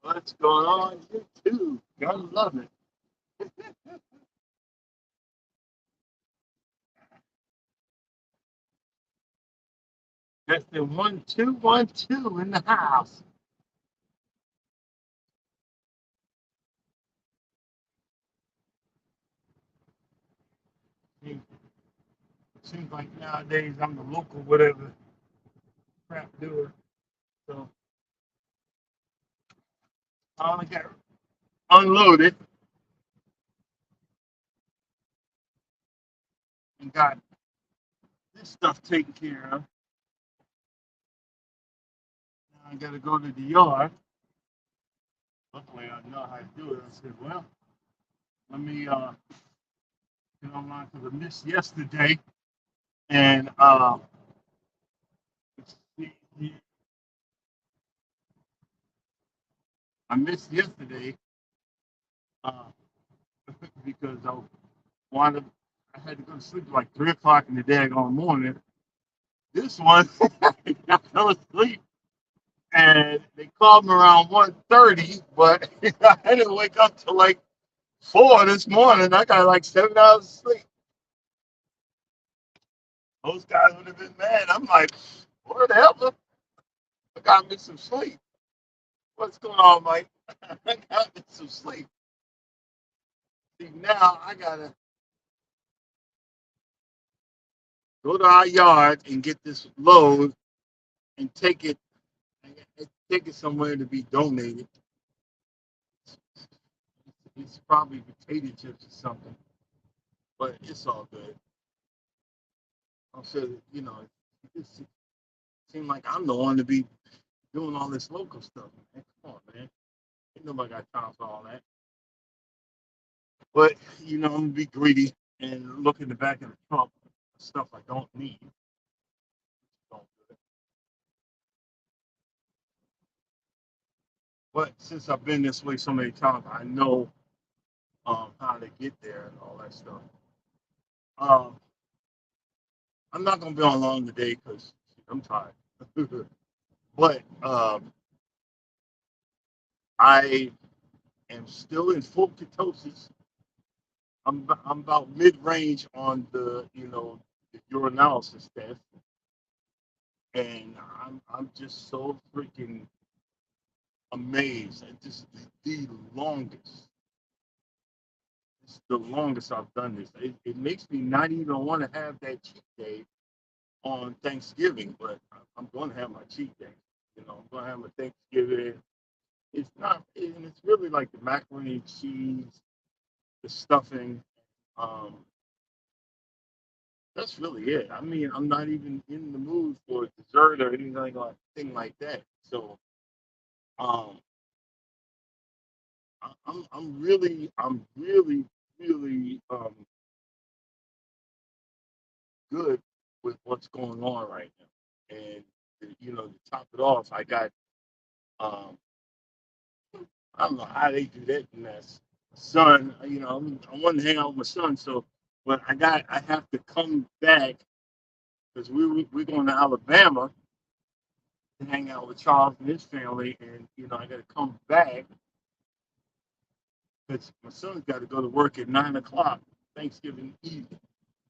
What's going on? YouTube? Gotta love it. That's the 1 2 1 2 in the house. It seems like nowadays I'm the local whatever crap doer. So I only got unloaded and got this stuff taken care of. Now I gotta go to the yard. Luckily I know how to do it. I said, well, let me get online because I missed yesterday and I missed yesterday uh, because I wanted I had to go to sleep like 3 o'clock in the daggone morning. This one, I fell asleep and they called me around 1:30, but I didn't wake up till like 4 this morning. I got like 7 hours of sleep. Those guys would have been mad. I'm like, where the hell? I got me some sleep. What's going on, Mike? I got me some sleep. See, now I gotta go to our yard and get this load and take it somewhere to be donated. It's probably potato chips or something, but it's all good. I'm sure, it seems like I'm the one to be doing all this local stuff, man. Come on, man. Ain't nobody got time for all that. But, I'm going to be greedy and look in the back of the trunk stuff I don't need. Don't do it. But since I've been this way so many times, I know how to get there and all that stuff. Um, I'm not going to be on long today because I'm tired. But I am still in full ketosis. I'm about mid range on the urinalysis test, and I'm just so freaking amazed. This is the longest. It's the longest I've done this. It makes me not even want to have that cheat day on Thanksgiving, but I'm going to have my cheat day. I'm going to have my Thanksgiving. It's not, and it's really like the macaroni and cheese, the stuffing. Um, that's really it. I mean, I'm not even in the mood for dessert or anything like that. So, um, I'm really good with what's going on right now. And to top it off, I got um, I don't know how they do that mess. Son, I want to hang out with my son, so but I have to come back because we're going to Alabama to hang out with Charles and his family, and I got to come back because my son's got to go to work at 9 o'clock Thanksgiving evening.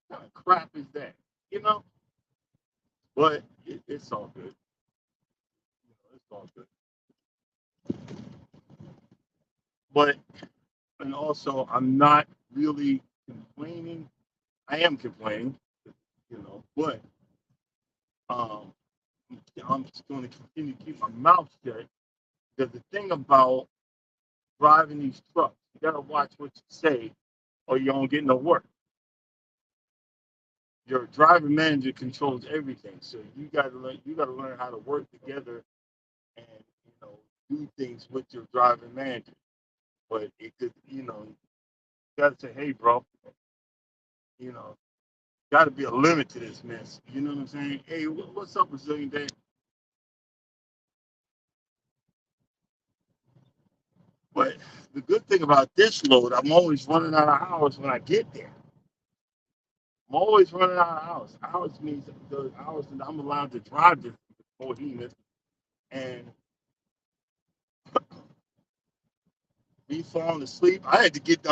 What kind of crap is that? You know, but it's all good. It's all good. But and also, I'm not really complaining. I am complaining, but um, I'm just going to continue to keep my mouth shut because the thing about driving these trucks, you got to watch what you say, or you don't get no work. Your driver manager controls everything, so you got to learn how to work together and do things with your driver manager. But it could, you got to say, hey, bro, you know, got to be a limit to this mess. You know what I'm saying? Hey, what's up, Brazilian Day? But the good thing about this load, I'm always running out of hours when I get there. I'm always running out of hours. Hours means the hours that I'm allowed to drive this behemoth. And me falling asleep. I had to get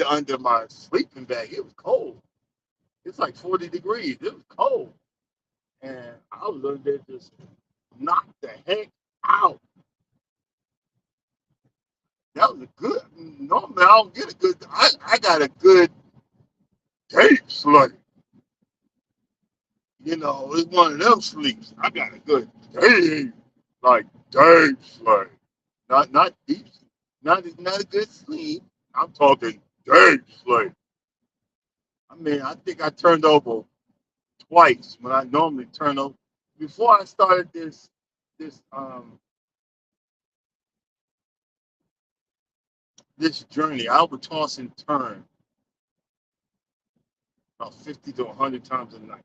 under my sleeping bag. It was cold. It's like 40 degrees. It was cold. And I was under there just knocked the heck out. That was a good. Normally, I don't get a good. I got a good deep sleep. It's one of them sleeps. I got a good deep, like deep sleep. Not deep, not a good sleep. I'm talking deep sleep. I mean, I think I turned over twice when I normally turn over. Before I started this journey, I would toss and turn about 50 to 100 times a night.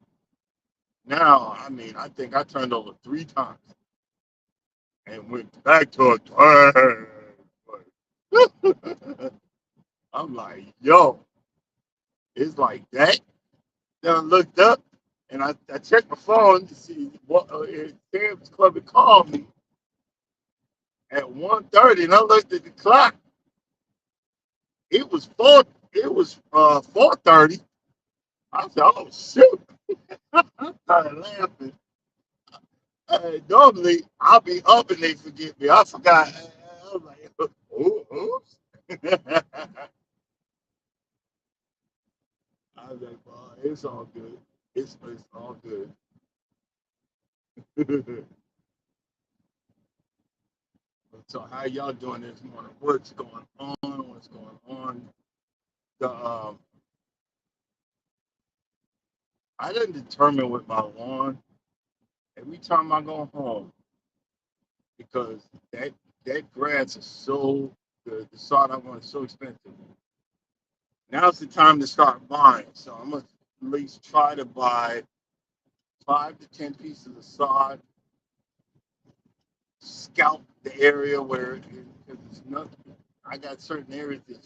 Now, I mean, I think I turned over 3 times and went back to a turn. I'm like, yo, it's like that. Then I looked up and I checked my phone to see what Sam's Club had called me at 1:30, and I looked at the clock. It was 4:30. I said, oh shoot. I started laughing. Normally I'll be up and they forget me. I forgot. I was like, oops. I was like, well, it's all good. It's all good. So how y'all doing this morning? What's going on? What's going on? The I didn't determine with my lawn every time I go home because that that grass is so the sod I want is so expensive. Now's the time to start buying. So I'm gonna at least try to buy 5 to 10 pieces of sod, scout the area where it's nothing. I got certain areas that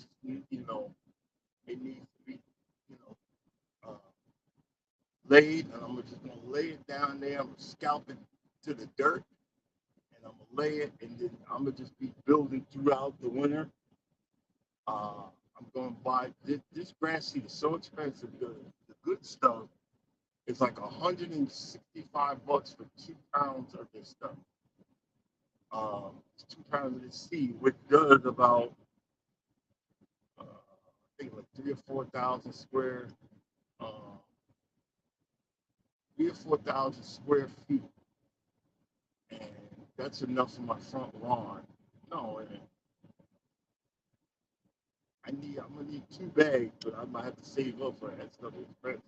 it needs to be you know uh, laid, and I'm just gonna lay it down there. I'm gonna scalp it to the dirt, and I'm gonna lay it, and then I'm gonna just be building throughout the winter. I'm gonna buy this grass seed is so expensive. The good stuff is like $165 for 2 pounds of this stuff. 2 pounds of this seed, which does about I think like 3 or 4 thousand uh, 3 or 4 thousand square feet, and that's enough for my front lawn. No, and I'm gonna need 2 bags, but I might have to save up for that stuff. Expensive.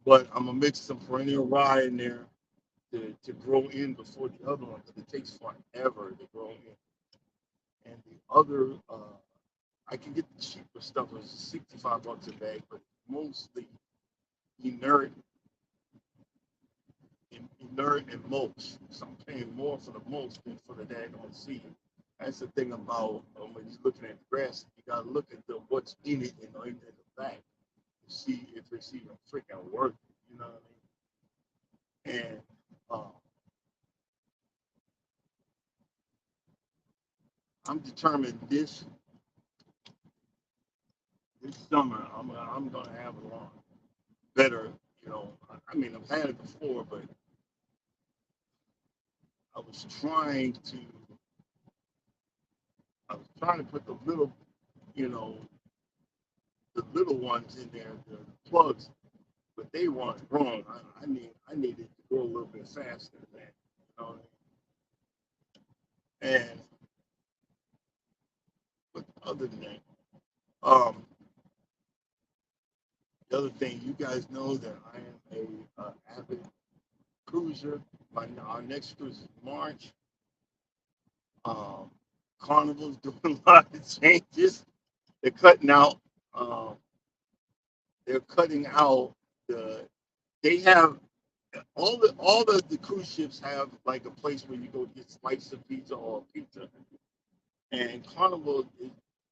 But I'm gonna mix some perennial rye in there to grow in before the other one, because it takes forever to grow in. And the other, I can get the cheaper stuff. It's $65 a bag, but mostly inert inert and mulch. So I'm paying more for the mulch than for the daggone seed. That's the thing about when you're looking at grass, you gotta look at what's in it and in the back to see if it's even freaking worth it. You know what I mean? And uh, I'm determined this summer I'm gonna have a lawn better. I mean I've had it before, but I was trying to I was trying to put you know, the little ones in there, the plugs, but they weren't growing. I needed to grow a little bit faster than that. You know? And but other than that, um, the other thing you guys know that I am a avid cruiser. Our next cruise is March. Um, Carnival's doing a lot of changes. They're cutting out. Um, they're cutting out the. They have all the cruise ships have like a place where you go get slice of pizza or pizza, and Carnival is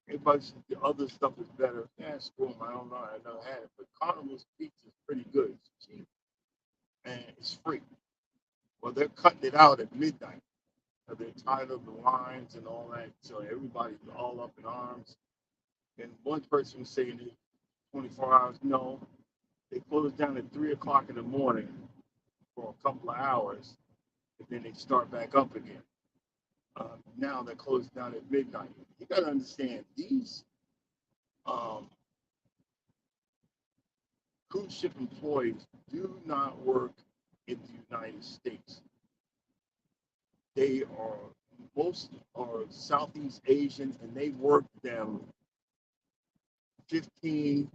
everybody says the other stuff is better. Yeah, screw 'em, I don't know, I never had it, but Carnival's pizza is pretty good. It's cheap and it's free. Well, they're cutting it out at midnight. They're tied up the lines and all that, so everybody's all up in arms. And one person was saying that 24 hours. No, they close down at 3 o'clock in the morning for a couple of hours, and then they start back up again. Now they're closed down at midnight. You got to understand these um, cruise ship employees do not work in the United States. They are most are Southeast Asian, and they work them 15,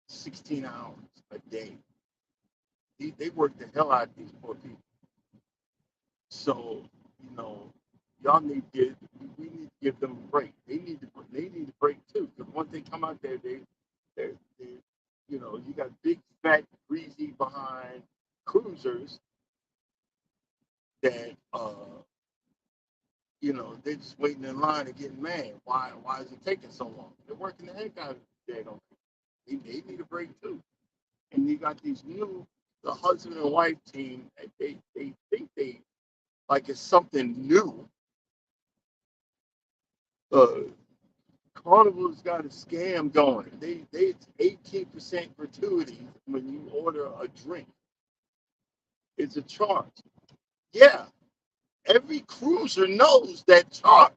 16 hours a day. They work the hell out of these poor people. So, you know, y'all need to get, we need to give them a break. They need a break too. Because once they come out there, they, you know, you got big, fat, greasy behind cruisers that, you know, they're just waiting in line and getting mad. Why is it taking so long? They're working the heck out of it. They need a break too. And you got these new, the husband and wife team, and they think they like it's something new. Uh, Carnival's got a scam going. They it's 18% gratuity when you order a drink. It's a charge. Yeah, every cruiser knows that charge.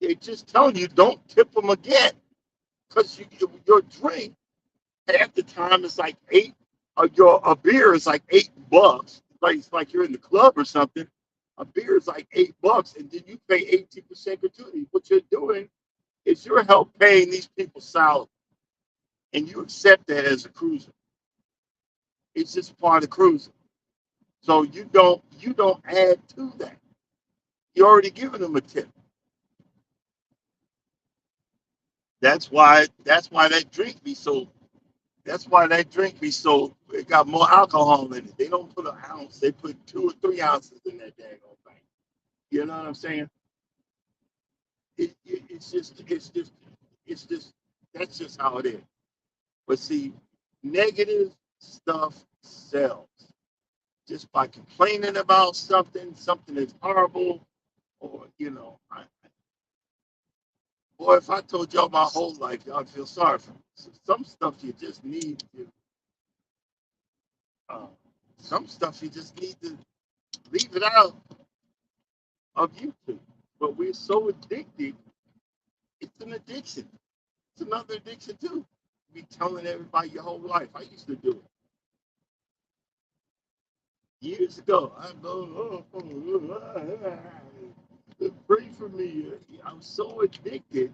They're just telling you don't tip them again because your drink half the time is like eight. Your a beer is like $8. Like it's like you're in the club or something. A beer is like $8, and then you pay 18% gratuity. What you're doing is you're help paying these people's salary, and you accept that as a cruiser. It's just part of cruising. So you don't add to that. You're already giving them a tip. That's why that drink be so. That's why that drink be so. It got more alcohol in it. They don't put an ounce. They put 2 or 3 ounces in that daggone thing. You know what I'm saying? It's just that's just how it is. But see, negative stuff sells. Just by complaining about something is horrible, or boy, if I told y'all my whole life, y'all feel sorry for me. So some stuff you just need to, uh, some stuff you just need to leave it out of YouTube. But we're so addicted, it's an addiction. It's another addiction too. You be telling everybody your whole life. I used to do it years ago. I go, pray for me. I'm so addicted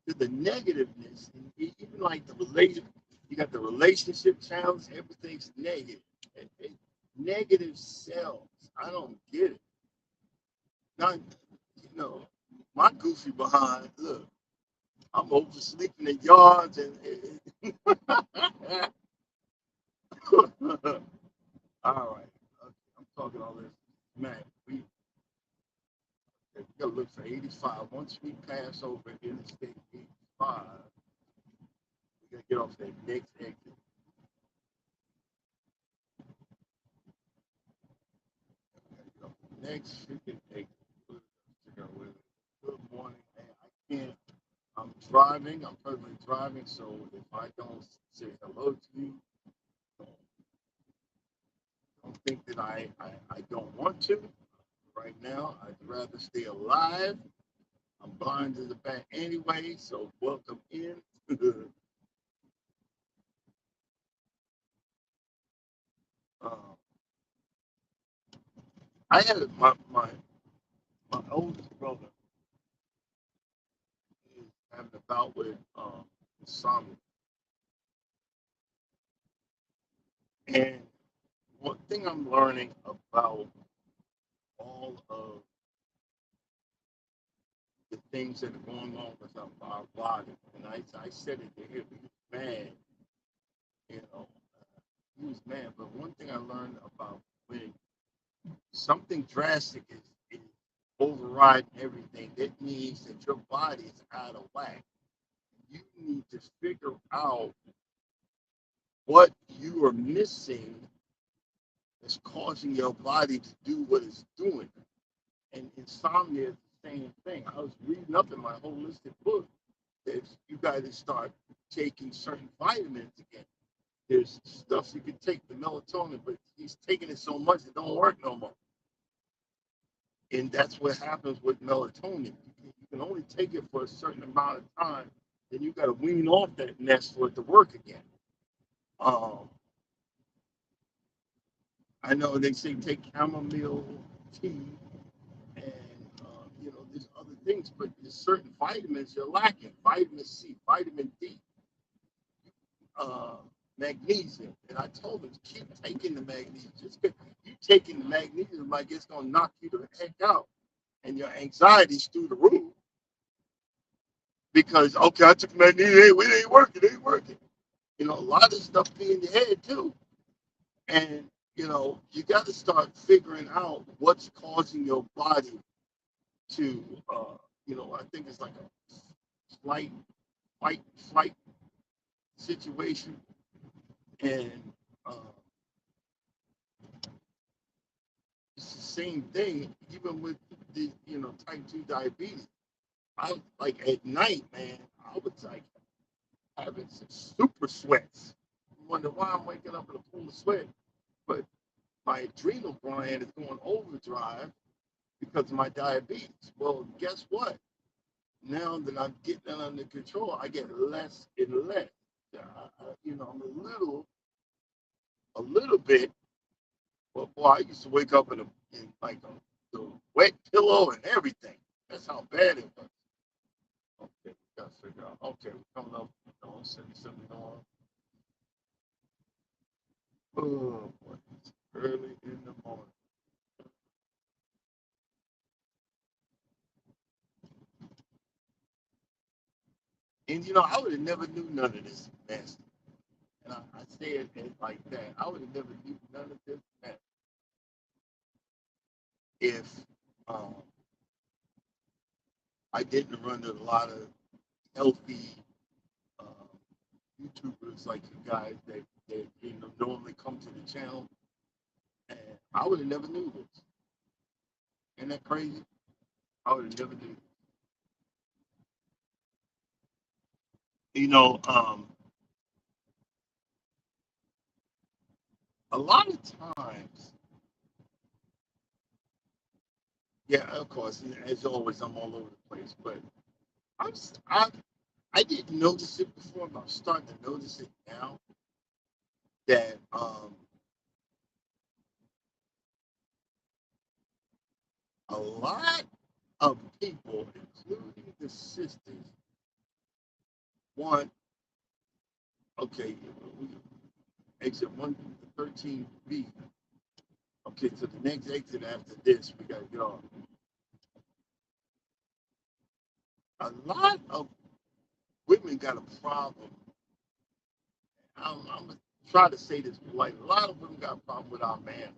to the negativeness, and even like the relation, you got the relationship challenge, everything's negative. Negative sells. I don't get it. Not, you know, my goofy behind. Look, I'm oversleeping in yards, and all right. Okay, I'm talking all this. Man, we gotta look for 85. Once we pass over Interstate 85, we gotta get off that next exit. Next freaking exit. Good morning, man. I can't. I'm driving. I'm currently driving, so if I don't say hello to you, don't think that I don't want to. Right now, I'd rather stay alive. I'm blind to the back anyway, so welcome in. um, I had my oldest brother is having a bout with insomnia, and one thing I'm learning about all of the things that are going on with our body, and I said it to him. He was mad, you know, he was mad. But one thing I learned about when something drastic is overriding everything, that means that your body is out of whack. You need to figure out what you are missing that's causing your body to do what it's doing. And insomnia is the same thing. I was reading up in my holistic book that you got to start taking certain vitamins again. There's stuff you can take, the melatonin, but he's taking it so much it don't work no more. And that's what happens with melatonin. You can only take it for a certain amount of time, then you got to wean off that nest for it to work again. Um, I know they say take chamomile tea, and there's other things, but there's certain vitamins you're lacking. Vitamin C, vitamin D, uh, magnesium. And I told them keep taking the magnesium. Just you taking the magnesium like it's gonna knock you the heck out, and your anxiety's through the roof because okay, I took magnesium, it ain't working, it ain't working. A lot of stuff be in your head too, and you got to start figuring out what's causing your body to, I think it's like a flight, fight, flight situation, and uh, it's the same thing even with the type 2 diabetes. I like at night, man, I was like having some super sweats. I wonder why I'm waking up in a pool of sweat, but my adrenal gland is going overdrive because of my diabetes. Well, guess what? Now that I'm getting that under control, I get less and less. I'm a little bit. But boy, I used to wake up in like the wet pillow and everything. That's how bad it was. Okay, we got to figure out. Okay, we're coming up, 77 on. Oh boy, it's early in the morning. And I would have never knew none of this mess. And I say it like that. I would have never knew none of this mess if um, I didn't run a lot of healthy uh, YouTubers like you guys that normally come to the channel. And I would have never knew this. Isn't that crazy? I would have never knew. You know, um, a lot of times, yeah, of course, as always, I'm all over the place, but I'm, I didn't notice it before, but I'm starting to notice it now that a lot of people, including the sisters, want, okay, exit 113B. Okay, so the next exit after this, we got to get off. A lot of women got a problem. I'm going to try to say this polite. A lot of women got a problem with our man.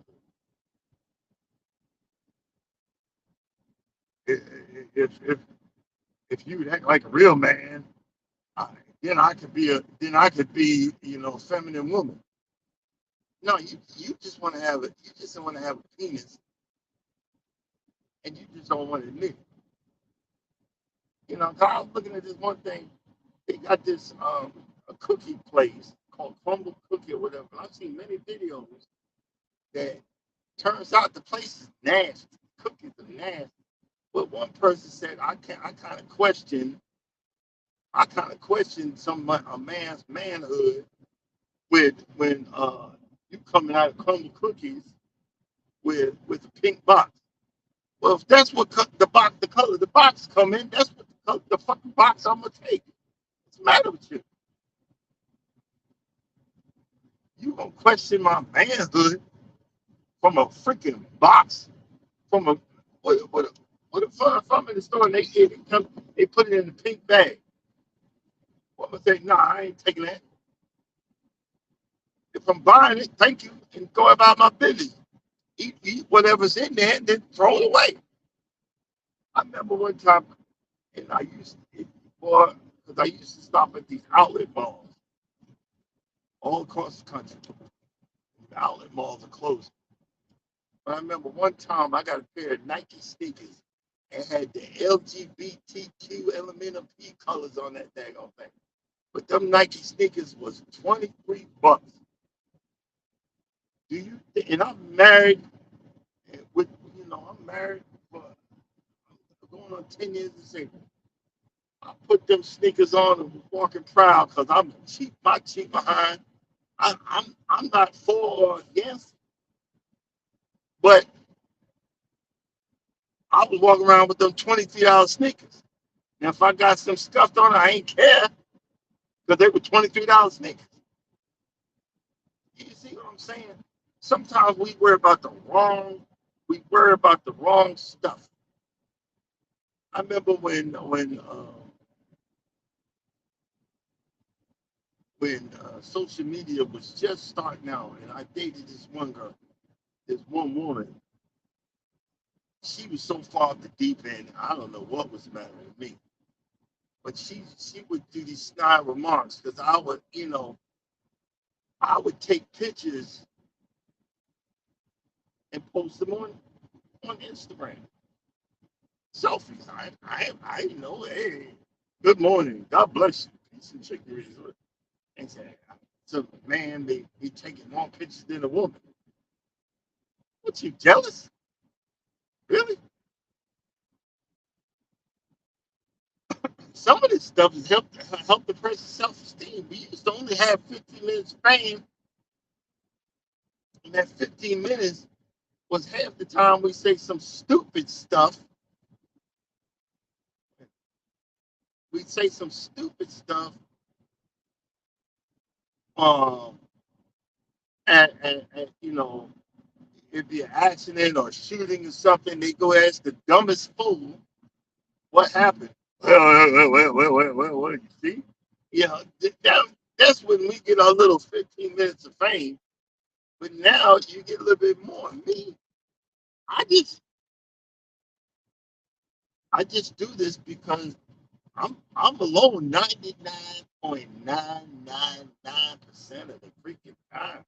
If if you act like a real man, I, then I could be a feminine woman. No, you just want to have it. You just want to have a penis, and you just don't want to admit it. 'Cause I was looking at this one thing. They got this a cookie place called Crumble Cookie or whatever. And I've seen many videos that turns out the place is nasty. Cookies are nasty. But one person said, I kind of question a man's manhood with when you coming out of Crumble Cookies with a pink box. Well, if that's what the color of the box come in, that's what the fucking box I'm gonna take. What's the matter with you? You gonna question my manhood from a freaking box? From a what if I'm in the store and they put it in the pink bag? Well, I'm gonna say, nah, I ain't taking that. If I'm buying it, thank you, and go about my business. Eat whatever's in there and then throw it away. I remember one time, and I used to, because I used to stop at these outlet malls all across the country. The outlet malls are closing. But I remember one time I got a pair of Nike sneakers and had the LGBTQ elemental P colors on that daggone thing. But them Nike sneakers was $23. Do you? And I'm married with, I'm married for going on 10 years. And say I put them sneakers on and was walking proud because I'm cheap. My cheap behind. I'm not for or against, but I was walking around with them $23 sneakers. And if I got some scuffed on, I ain't care because they were $23 sneakers. You see what I'm saying? Sometimes we worry about the wrong stuff. I remember when social media was just starting out, and I dated this one girl, this one woman. She was so far off the deep end. I don't know what was the matter with me, but she would do these snide remarks because I would take pictures and post them on Instagram. Selfies. I know. Hey, good morning. God bless you. Peace and chicken. And say, so man, they taking more pictures than a woman. What, you jealous? Really? Some of this stuff has help the person's self-esteem. We used to only have 15 minutes of fame, and that 15 minutes was half the time we say some stupid stuff. We say some stupid stuff, um, and it'd be an accident or shooting or something. They go ask the dumbest fool what happened. Well, you see? Yeah, that's when we get our little 15 minutes of fame. But now you get a little bit more. Me, I just I just do this because I'm alone 99.999% of the freaking time.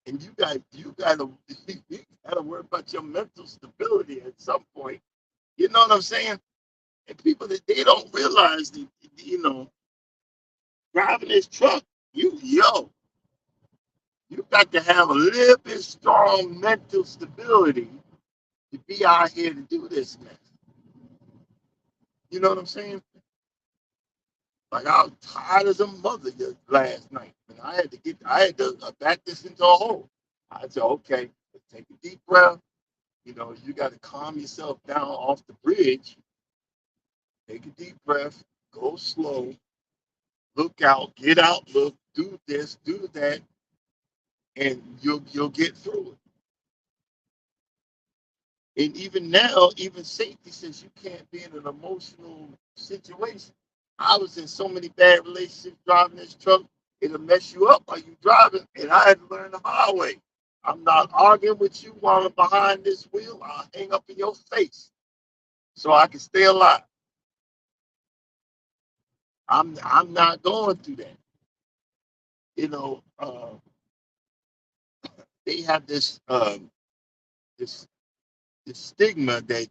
And you gotta worry about your mental stability at some point. You know what I'm saying? And people that they don't realize that, you know, driving this truck, you got to have a little bit strong mental stability to be out here to do this mess. You know what I'm saying? Like I was tired as a mother last night, and I had to back this into a hole. I said, okay, take a deep breath. You got to calm yourself down off the bridge. Take a deep breath, go slow, look out, get out, look, do this, do that, and you'll get through it. And even now, even safety says you can't be in an emotional situation. I was in so many bad relationships driving this truck, it'll mess you up while you driving, and I had to learn the hard way. I'm not arguing with you while I'm behind this wheel. I'll hang up in your face so I can stay alive. I'm not going through that. You know, they have this this stigma that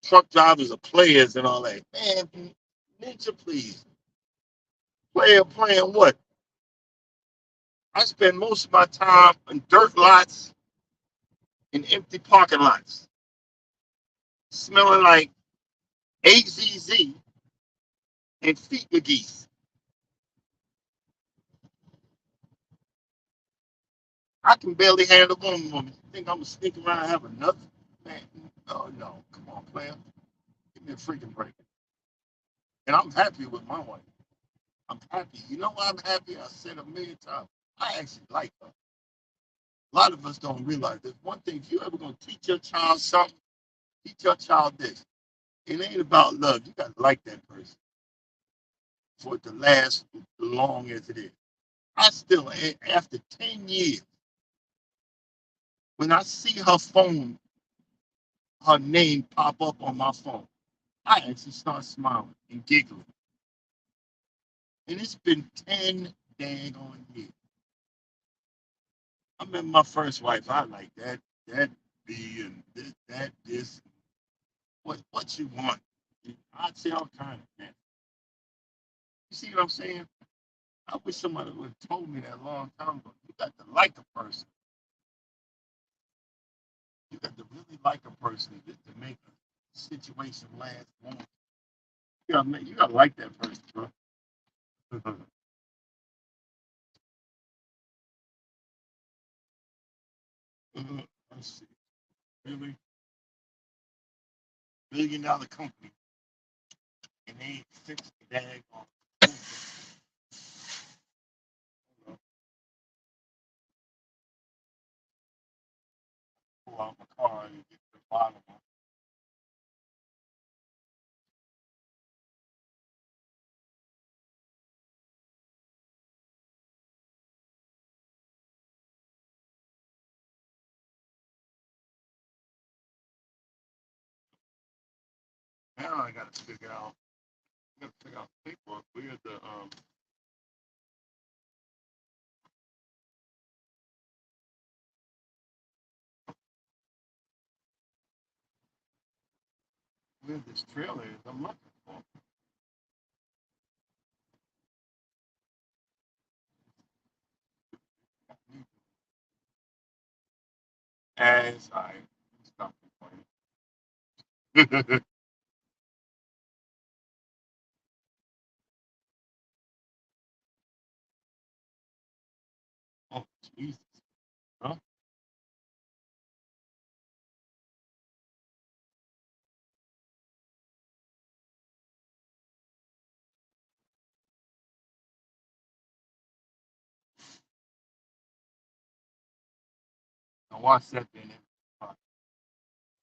truck drivers are players and all that. Man, ninja, please, player playing what? I spend most of my time in dirt lots and empty parking lots, smelling like AZZ and feet McGee's. I can barely handle one woman. You think I'm gonna sneak around and have another? Man, oh no, come on, player. Give me a freaking break. And I'm happy with my wife. I'm happy. You know why I'm happy? I said a million times. I actually like her. A lot of us don't realize there's one thing. If you're ever gonna teach your child something, teach your child this. It ain't about love. You gotta like that person for it to last long as it is. I still, after 10 years, when I see her name pop up on my phone, I actually start smiling and giggling. And it's been 10 dang on years. I met my first wife. I like that be and this. What you want? I'd say all kind of man. You see what I'm saying? I wish somebody would have told me that a long time ago. You got to like a person. You got to really like a person just to make a situation last long. You gotta like that person, bro. Let's see. Really? $1 billion company. And they ain't fix the daggone. Pull out my car and get to the bottom of it. Now I gotta figure out. I gotta figure out the paperwork. Where this trailer is? I'm looking for. As I stop complaining. Oh Jesus! Huh? I watched that thing.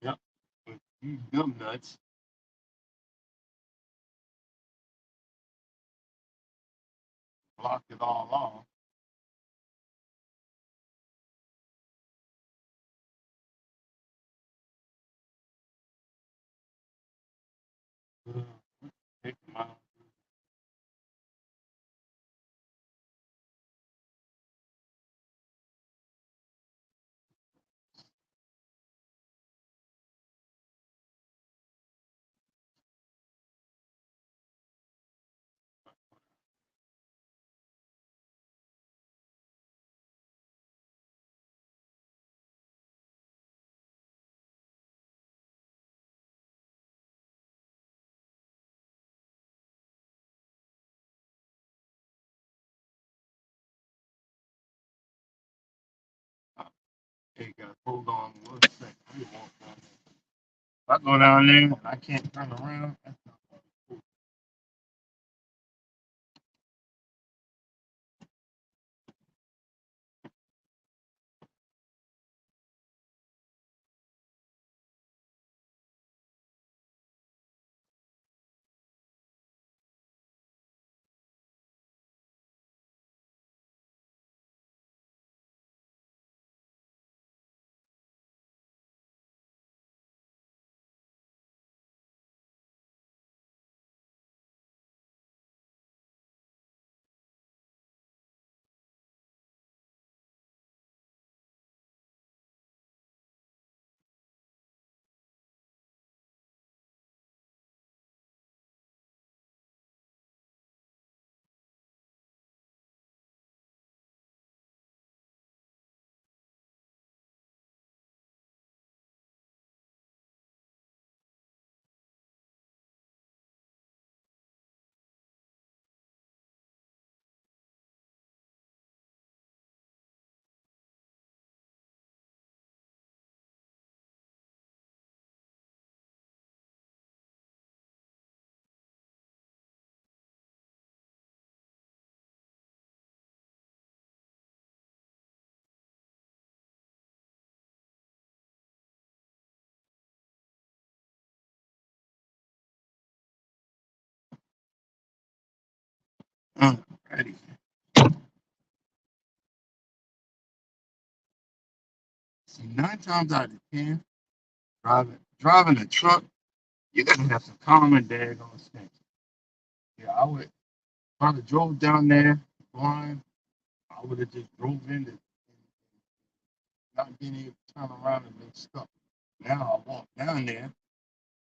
Yep. But you dumb nuts. Blocked it all off. Take them out. Hey, guys, hold on one second. We walk down there. If I go down there and I can't turn around, that's not cool. Ready. See, 9 times out of 10, driving a truck, you gotta have some common daggone sense. Yeah, I would. If I'd have drove down there blind, I would have just drove into not being able to turn around and been stuck. Now I walk down there.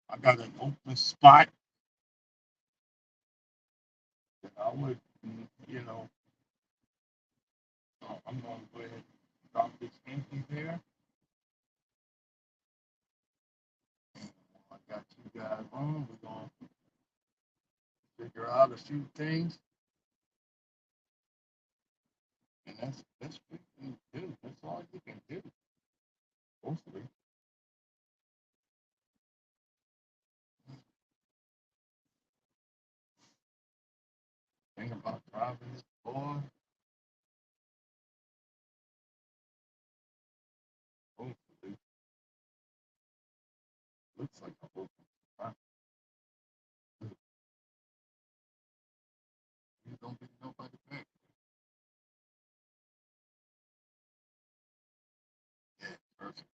I got an open spot that I would, you know, so I'm going to go ahead and drop this empty there. And I got you guys on. We're going to figure out a few things. And that's what you can do. That's all you can do. Hopefully. Think about driving this boy. Hopefully. Looks like a open spot. You don't get nobody back. Yeah, perfect.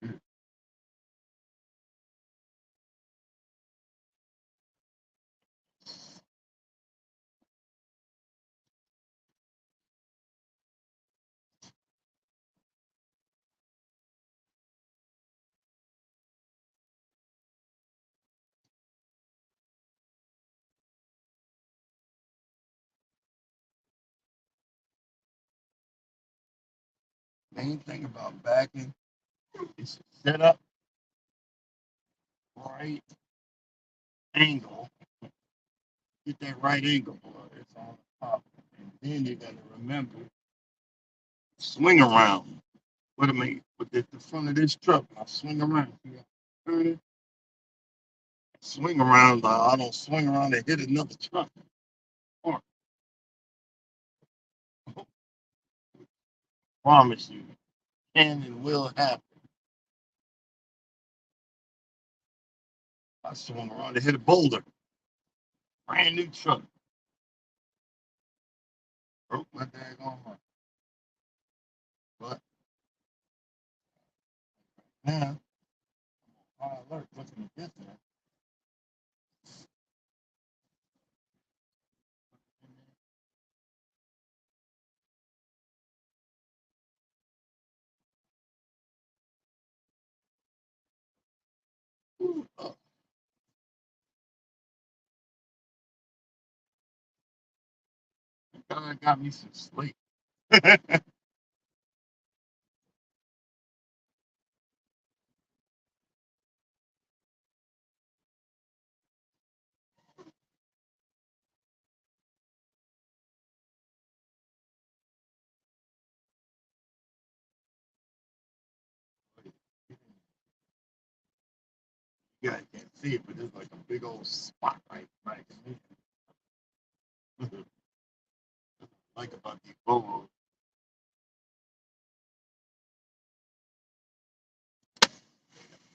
Good. Main thing about backing is set up right angle. Get that right angle, boy. It's on the top. And then you got to remember, swing around. What I mean, with the front of this truck, I swing around. See, I turn it, swing around. I don't swing around and hit another truck. Or, promise you, can and will happen. I swung around and hit a boulder. Brand new truck. Broke my daggone heart. But now, high alert, looking at this now. Ooh, God got me some sleep. You guys can't see it, but there's like a big old spot right in there. Like about the Volvo.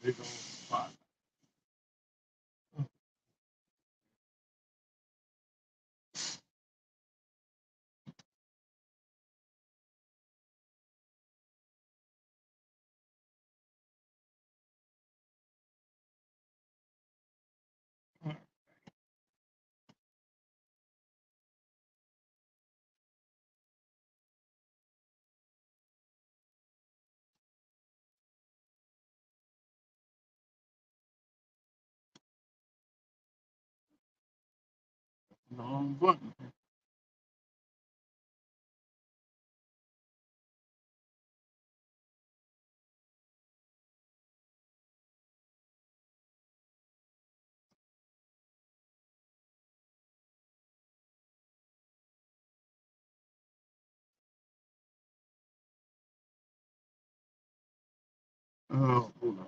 Big old spot. Wrong button. Oh, hold on.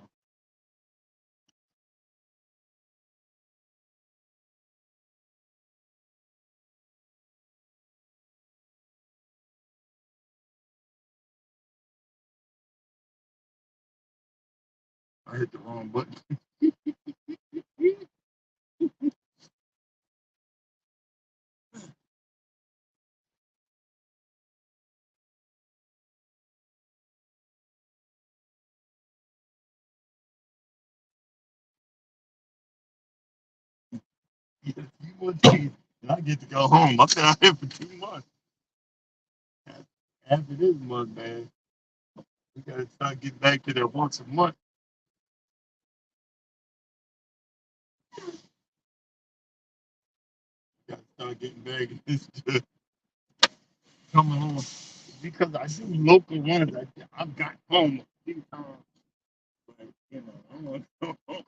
I hit the wrong button. get a few more days, and I get to go home. I've been out here for 2 months. After this month, man, we gotta start getting back to that once a month. Gotta start getting back to coming home because I do local ones. I've got home a few times, but I want to go home.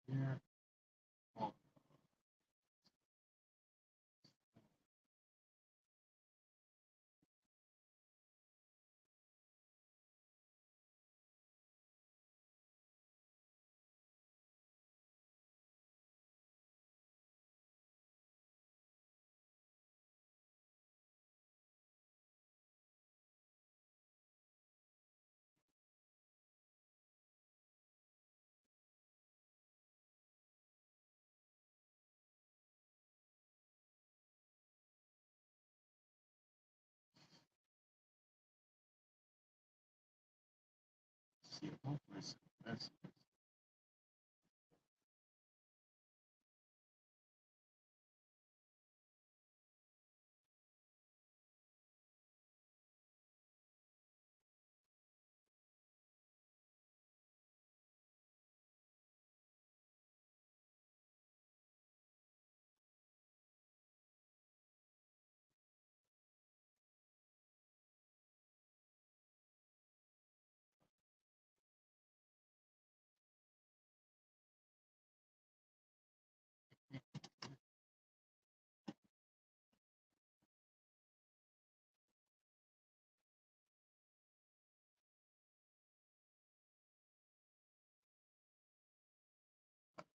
Yeah. Oh, shit, hopeless. That's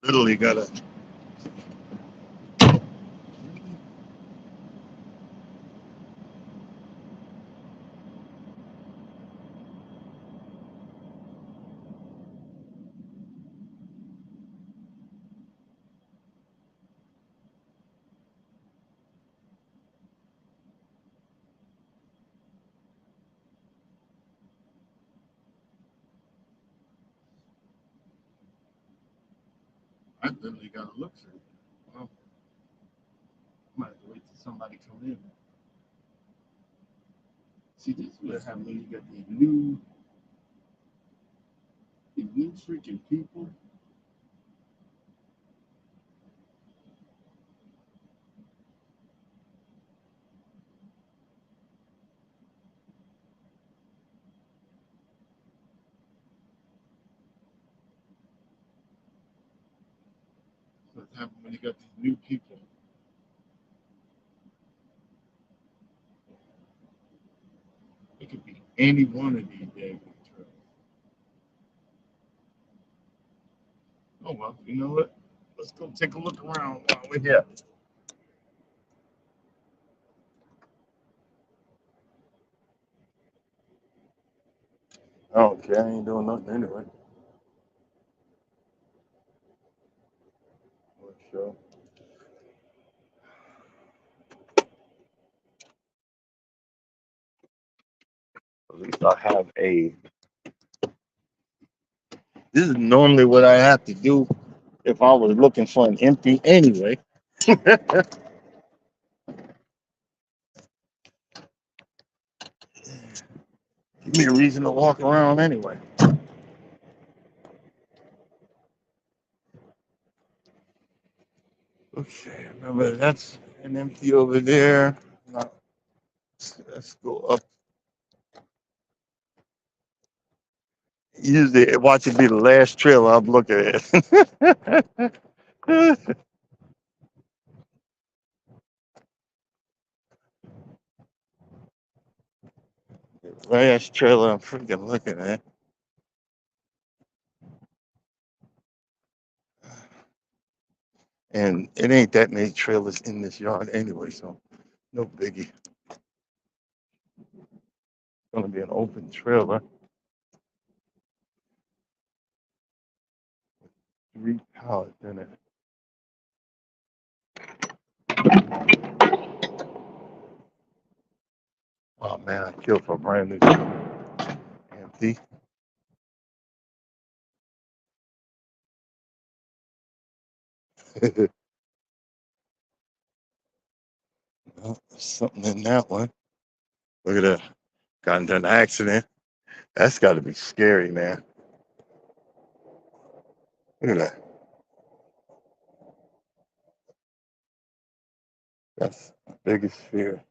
literally gotta. I literally gotta look for it. Well, I might have to wait till somebody come in. See, this is what happens when you got these new freaking people what happens when you got these new people. It could be any one of these days. Oh well, you know what? Let's go take a look around while we're here. Okay, I ain't doing nothing anyway. For sure. At least I have a. This is normally what I have to do if I was looking for an empty anyway. Give me a reason to walk around anyway. Okay, remember that's an empty over there. Now, let's go up. Usually, watch it be the last trailer I'm looking at. Last trailer I'm freaking looking at. And it ain't that many trailers in this yard anyway, so no biggie. It's gonna be an open trailer. 3 pallets in it. Oh man, I killed for a brand new trailer. Empty. Oh, something in that one. Look at that. Got into an accident. That's got to be scary, man. Look at that. That's the biggest fear.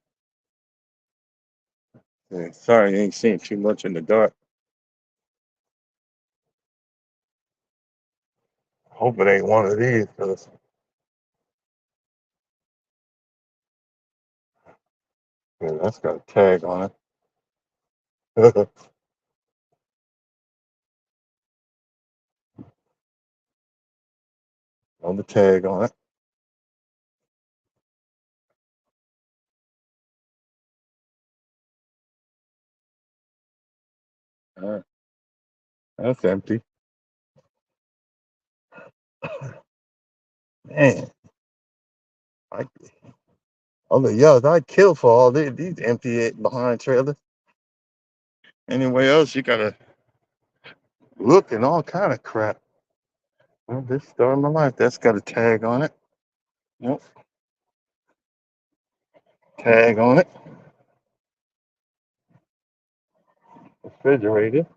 Yeah, sorry, you ain't seeing too much in the dark. Hope it ain't one of these, cause yeah, that's got a tag on it. On the tag on it. All right. That's empty. Man, I other yards I'd kill for all these empty behind trailers. Anywhere else you gotta look and all kind of crap. Well, this story of my life, that's got a tag on it. Yep, tag on it. Refrigerator.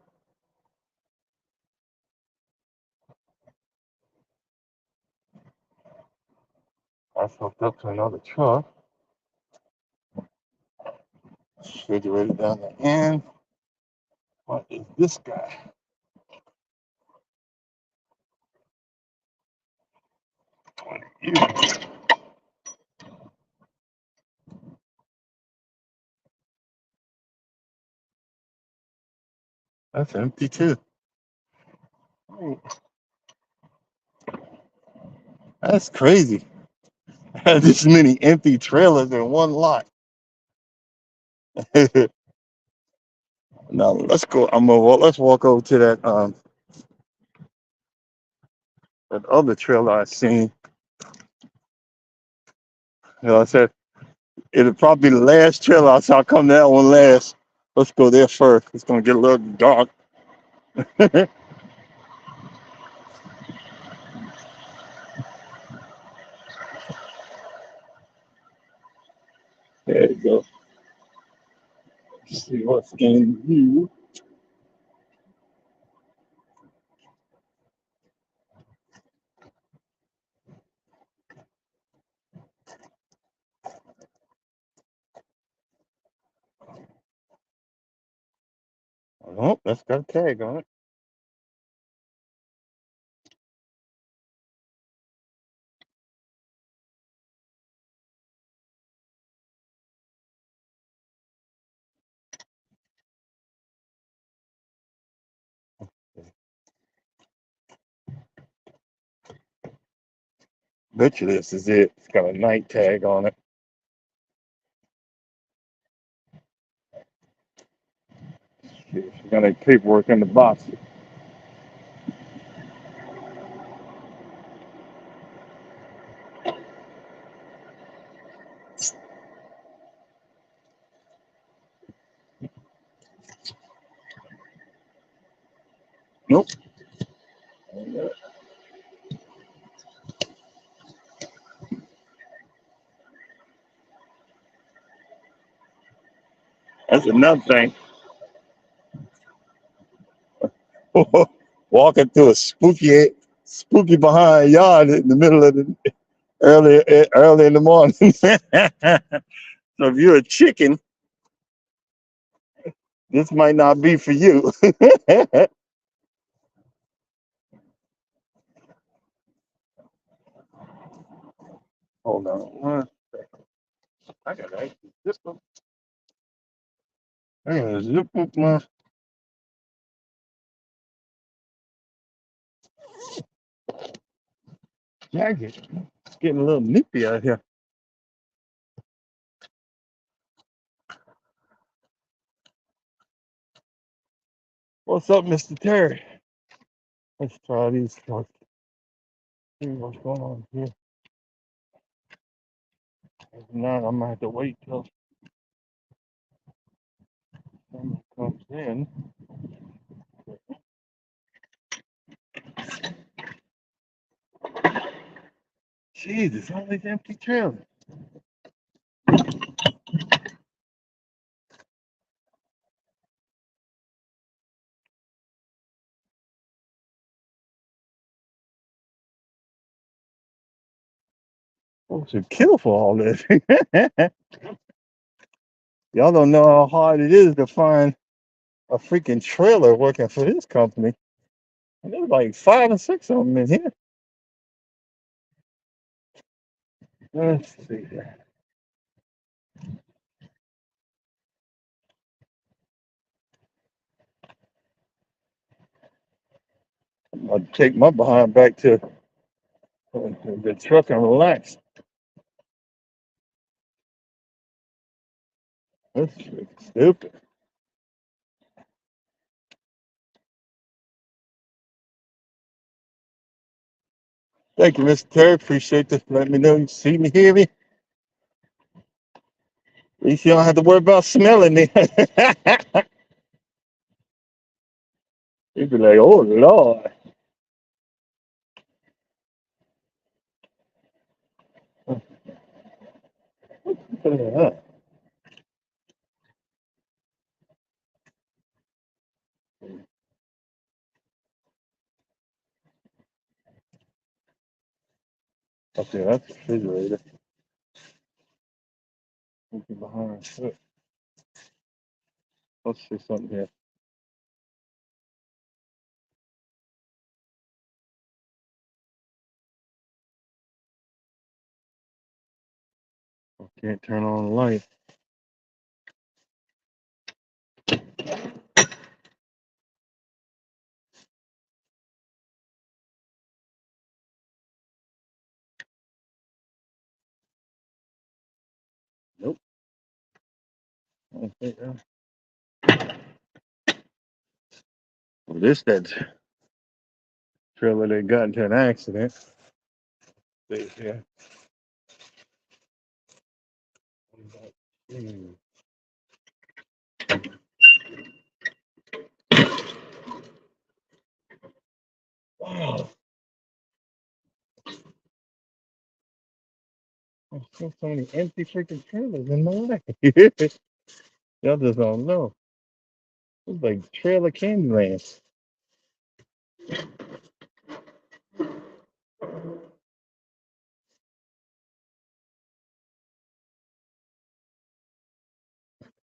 That's hooked up to another truck. Refrigerator down the end. What is this guy? Ew, that's empty too. Hey, that's crazy. Have this many empty trailers in one lot. Now let's go. Let's walk over to that other trailer I seen. I said it'll probably be the last trailer. I saw come that one last. Let's go there first. It's gonna get a little dark. There you go. See what's in you. Oh, that's got a tag on it. Bet you this is it. It's got a night tag on it. She got any paperwork in the box. Nope. That's another thing. Walking through a spooky behind yard in the middle of the early in the morning. So if you're a chicken, this might not be for you. Hold on one second. I gotta actually zip up. I gotta zip up my jacket. It's getting a little nippy out here. What's up, Mr. Terry? Let's try these trucks. See what's going on here. If not, I'm gonna have to wait till someone comes in. Jesus, all these empty trailers. Folks should kill for all this. Y'all don't know how hard it is to find a freaking trailer working for this company. And there's like 5 or 6 of them in here. Let's see. I'll take my behind back to the truck and relax. That's stupid. Thank you, Mr. Terry. Appreciate this. Let me know you see me, hear me. At least you don't have to worry about smelling me. You'd be like, oh, Lord. Okay, that's the refrigerator. Looking behind. Let's see something here. I can't turn on the light. Nope. Okay, well, that trailer that got into an accident. See here. Wow. I've seen so many empty freaking trailers in my life. Y'all just don't know. It's like trailer Candyland. I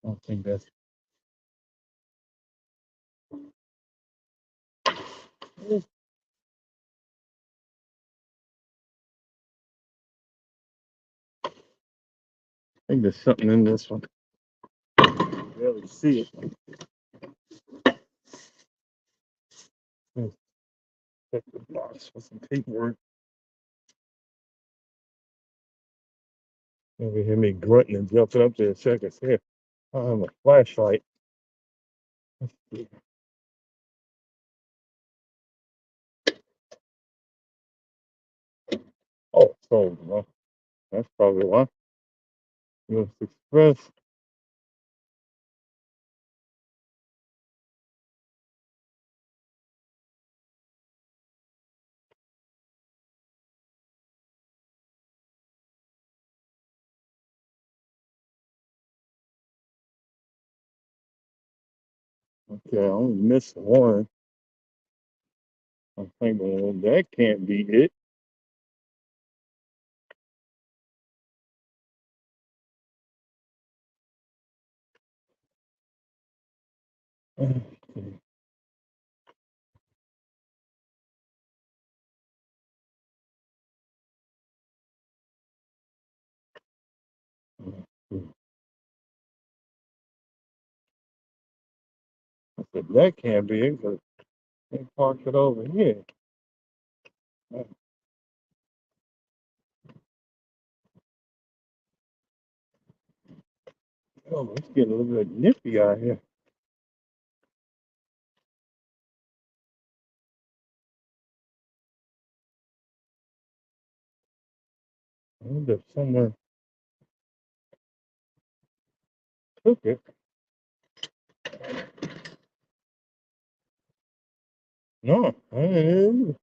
don't think that's. I think there's something in this one. You barely see it. Let's check the box for some paperwork. Maybe hear me grunting and jumping up there. Check it here. I have a flashlight. Let's see. Oh, sold. Well, that's probably why. US Express. Okay, I only missed one. I'm thinking, well, that can't be it. Okay. I said, that can't be it, but they parked it over here. Oh, it's getting a little bit nippy out here. I wonder if someone took it. No, I didn't.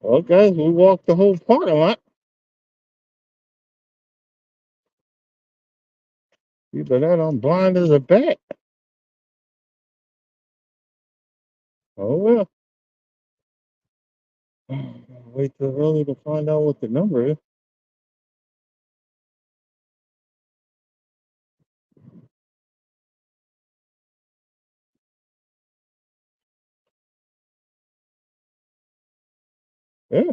Well, guys, we walked the whole parking lot. Either that, I'm blind as a bat. Oh well. Wait till early to find out what the number is. Yeah.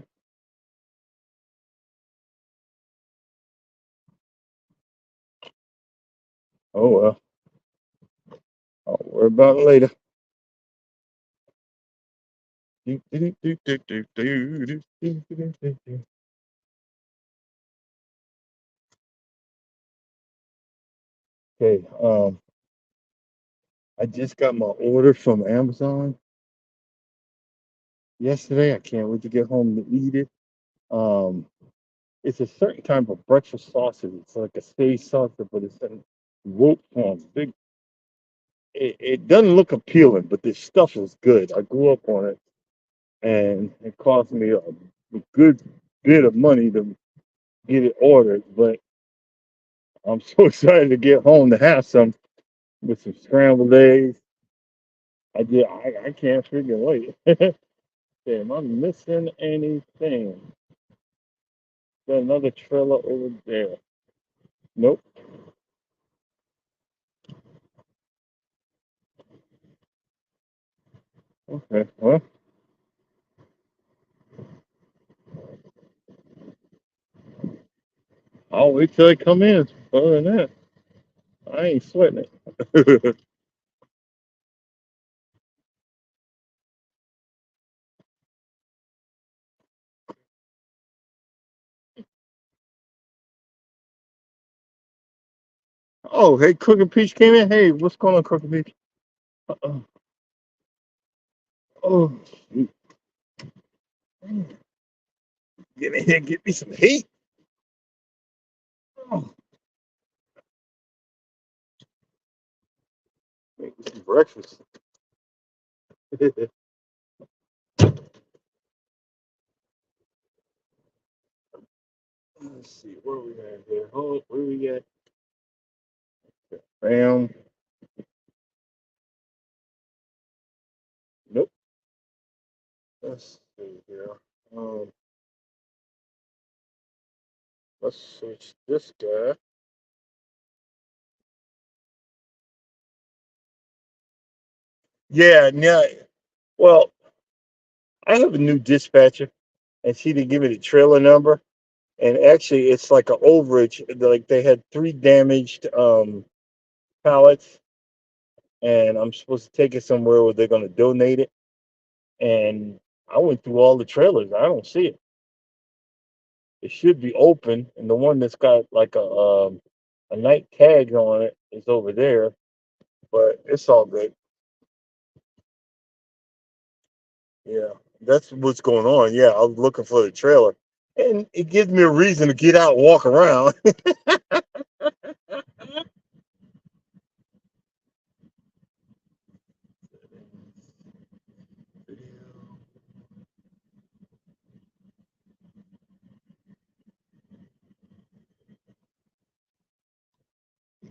Oh well. I'll worry about it later. Okay. I just got my order from Amazon yesterday. I can't wait to get home to eat it. Um, it's a certain type of breakfast sausage. It's like a stage sausage, but it's in rope form. Big. It doesn't look appealing, but this stuff is good. I grew up on it, and it cost me a good bit of money to get it ordered. But I'm so excited to get home to have some with some scrambled eggs. I can't freaking wait. Am I missing anything? Got another trailer over there. Nope. Okay. Well, I'll wait till they come in. Other than that, I ain't sweating it. Oh, hey, Crooked Peach came in. Hey, what's going on, Crooked Peach? Uh-oh. Oh, shoot. Get in here, get me some heat. Oh, make me some breakfast. Let's see, where we at here? Oh, where we at? Bam. Nope. Let's see here. Um, let's switch this guy. Yeah, yeah. Well, I have a new dispatcher, and she didn't give me the trailer number. And actually, it's like an overage. Like they had three damaged pallets, and I'm supposed to take it somewhere where they're going to donate it. And I went through all the trailers. I don't see it. It should be open, and the one that's got like a night tag on it is over there. But it's all good. Yeah, that's what's going on. Yeah, I was looking for the trailer, and it gives me a reason to get out and walk around.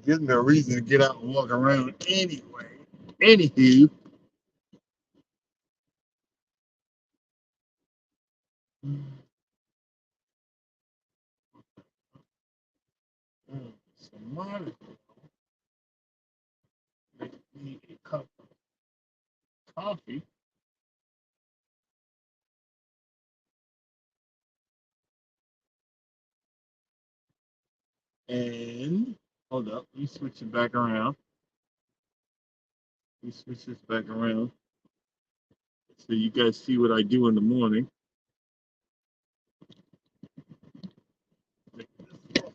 gives me a reason to get out and walk around anyway. Anywho, some Monaco make me a cup of coffee. And hold up, we switch it back around. We switch this back around so you guys see what I do in the morning.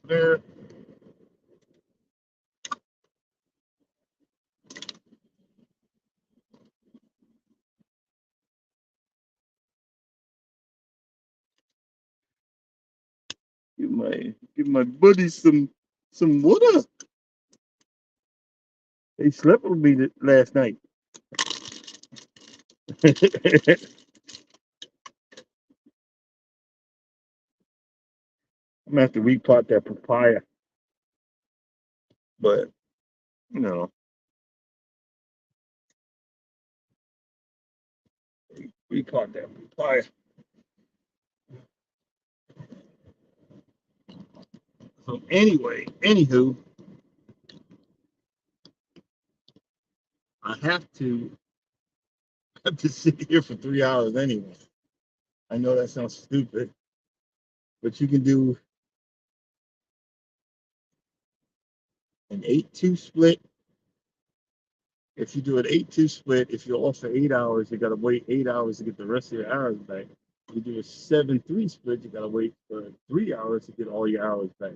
There. Give my buddies some water. They slept with me last night. I'm gonna have to repot that papaya, but you know, repot that papaya. So anyway, anywho, I have to sit here for 3 hours anyway. I know that sounds stupid, but you can do an 8-2 split. If you do an 8-2 split, if you're off for 8 hours, you gotta wait 8 hours to get the rest of your hours back. You do a 7-3 split, you gotta wait for 3 hours to get all your hours back.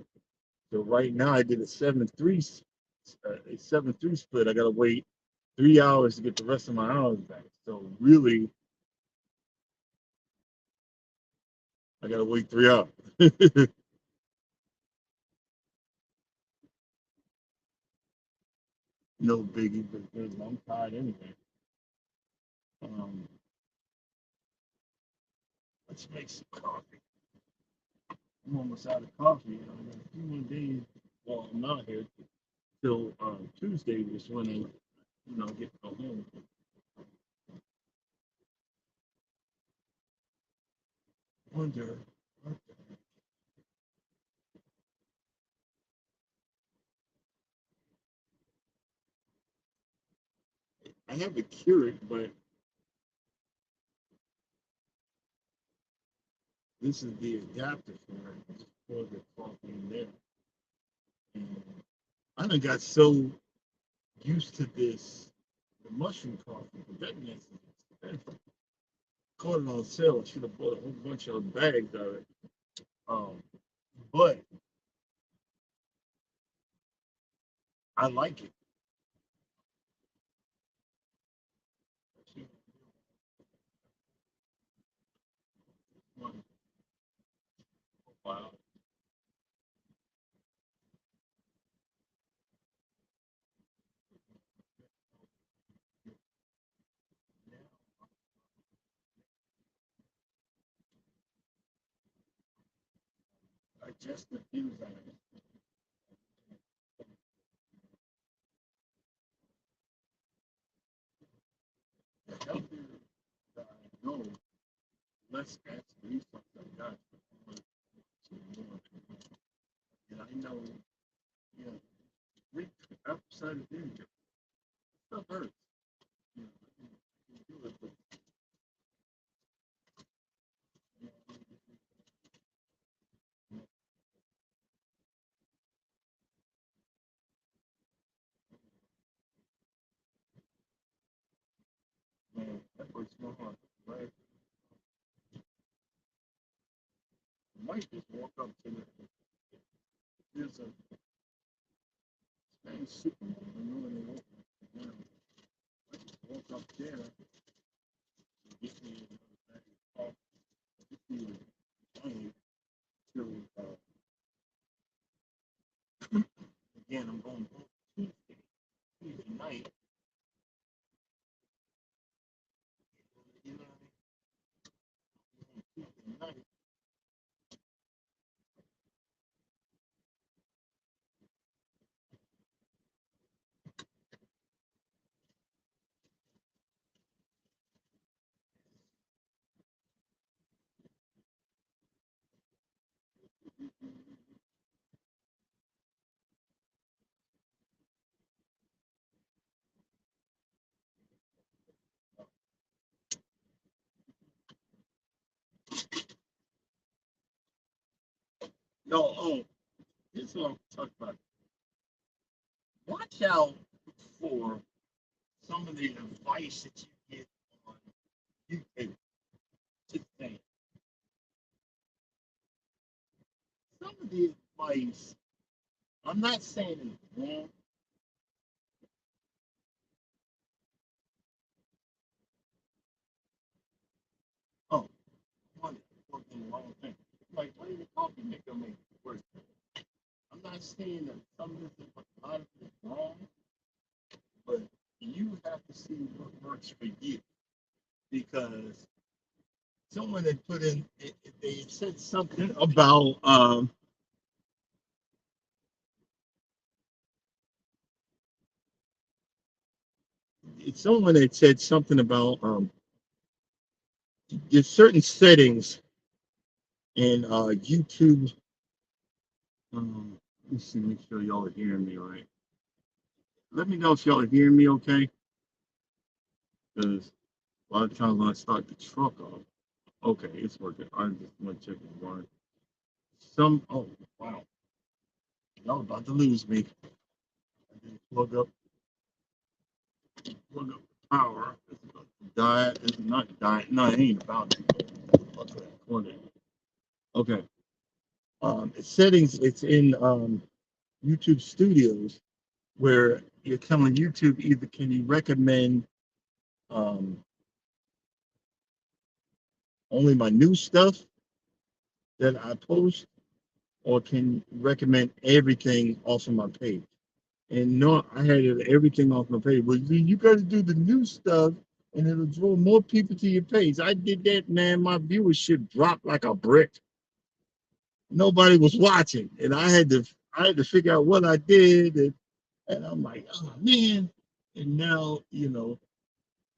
So right now I did a 7-3 split. I gotta wait 3 hours to get the rest of my hours back. So really, I gotta wait 3 hours. No biggie, but I'm tired anyway. Um, let's make some coffee. I'm almost out of coffee. I got a few more days. Well, I'm not here till Tuesday, is when I get to go home. Wonder. I have a Keurig, but this is the adapter for it. For the coffee in there. And I done got so used to this, the mushroom coffee, but that mess is expensive. Caught it on sale. I should have bought a whole bunch of bags of it. Um, but I like it. Wow. I just refuse on it. The healthier that I know, less acid reflux I got. And I know, you know, drink apple cider vinegar. Stuff hurts. You know, I can do it, but man, that breaks my heart. Right? I might just walk up to there's a Spanish supermarket. I know they open it now. I just walk up there and get me another bag of coffee. Get me a giant till again I'm going home Tuesday night. You know what I mean? Tuesday night. No, this is what I'm talking about. Watch out for some of the advice that you get on YouTube. Just saying, some of the advice, I'm not saying it's wrong. Oh, one working the wrong thing. Like, why did the coffee maker make it worse? I'm not saying that some of this is a lot of it is wrong, but you have to see what works for you. Because someone had put in, they said something about, someone had said something about, there's certain settings in YouTube. Let me see, make sure y'all are hearing me all right. Let me know if y'all are hearing me okay, because a lot of times when I start the truck off, okay, it's working. I just want to check it one. Oh, wow, y'all about to lose me. I didn't plug up the power. It's about to die. It's not dying. No, it ain't about to. Okay. Settings. It's in YouTube Studios where you're telling YouTube either can you recommend um, only my new stuff that I post, or can you recommend everything off of my page? And no, I had everything off my page. Well, you got to do the new stuff, and it'll draw more people to your page. I did that, man. My viewership dropped like a brick. Nobody was watching, and I had to figure out what I did, and I'm like, oh man. And now,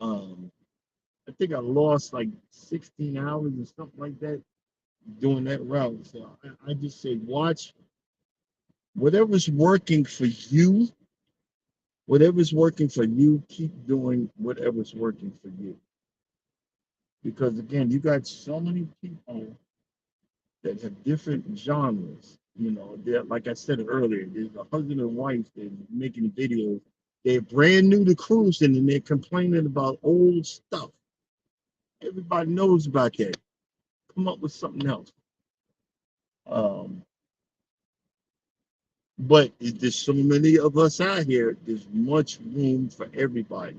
um, I think I lost like 16 hours or something like that doing that route. So I just say, watch whatever's working for you. Whatever's working for you, keep doing whatever's working for you. Because again, you got so many people that have different genres. Like I said earlier, there's a husband and wife that's making videos. They're brand new to cruising and they're complaining about old stuff. Everybody knows about that. Come up with something else. Um, but there's so many of us out here. There's much room for everybody.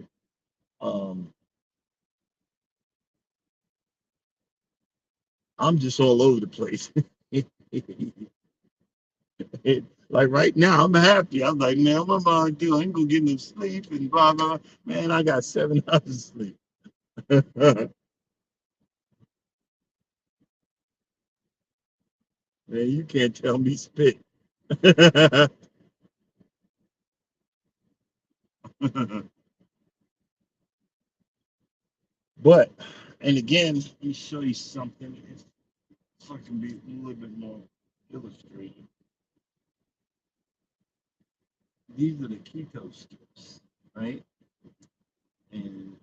Um, I'm just all over the place. Like right now, I'm happy. I'm like, man, what am I gonna do? I ain't gonna get no sleep and blah blah. Man, I got 7 hours of sleep. Man, you can't tell me spit. But, and again, let me show you something. It's so I can be a little bit more illustrated. These are the keto strips, right? And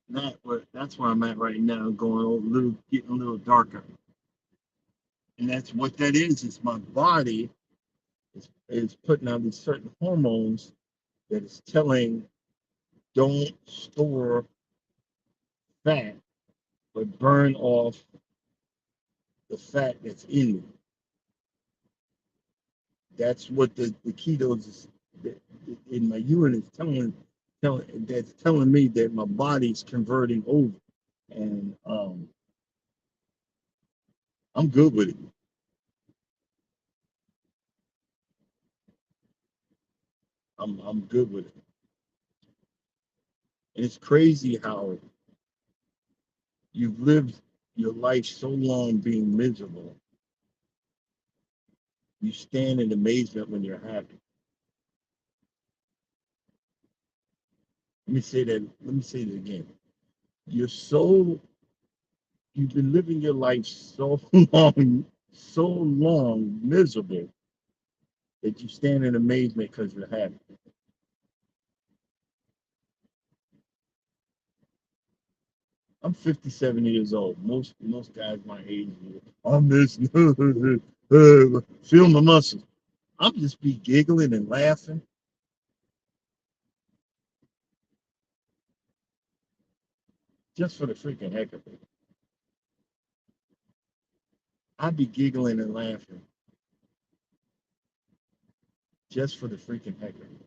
that's where I'm at right now, going getting a little darker. And that's what that is. It's my body is putting out these certain hormones that is telling don't store fat, but burn off the fat that's in you. That's what the ketos is in my urine is telling me that my body's converting over, and I'm good with it. I'm good with it. And it's crazy how you've lived your life so long being miserable. You stand in amazement when you're happy. Let me say that again. You're so you've been living your life so so long, miserable, that you stand in amazement because you're happy. I'm 57 years old. Most guys my age, I'm this. Feel my muscles. I'm just be giggling and laughing just for the freaking heck of it. I'd be giggling and laughing just for the freaking heck of it.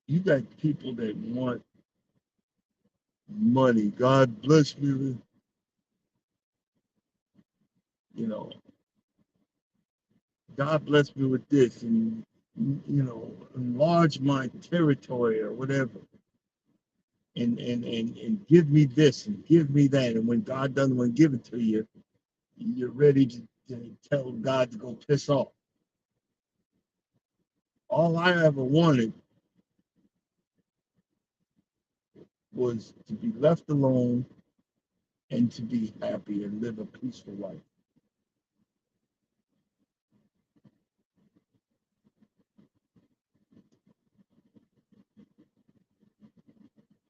You got people that want money. God bless me with, you know, God bless me with this and, enlarge my territory or whatever. And give me this and give me that. And when God doesn't want to give it to you, you're ready to tell God to go piss off. All I ever wanted was to be left alone and to be happy and live a peaceful life.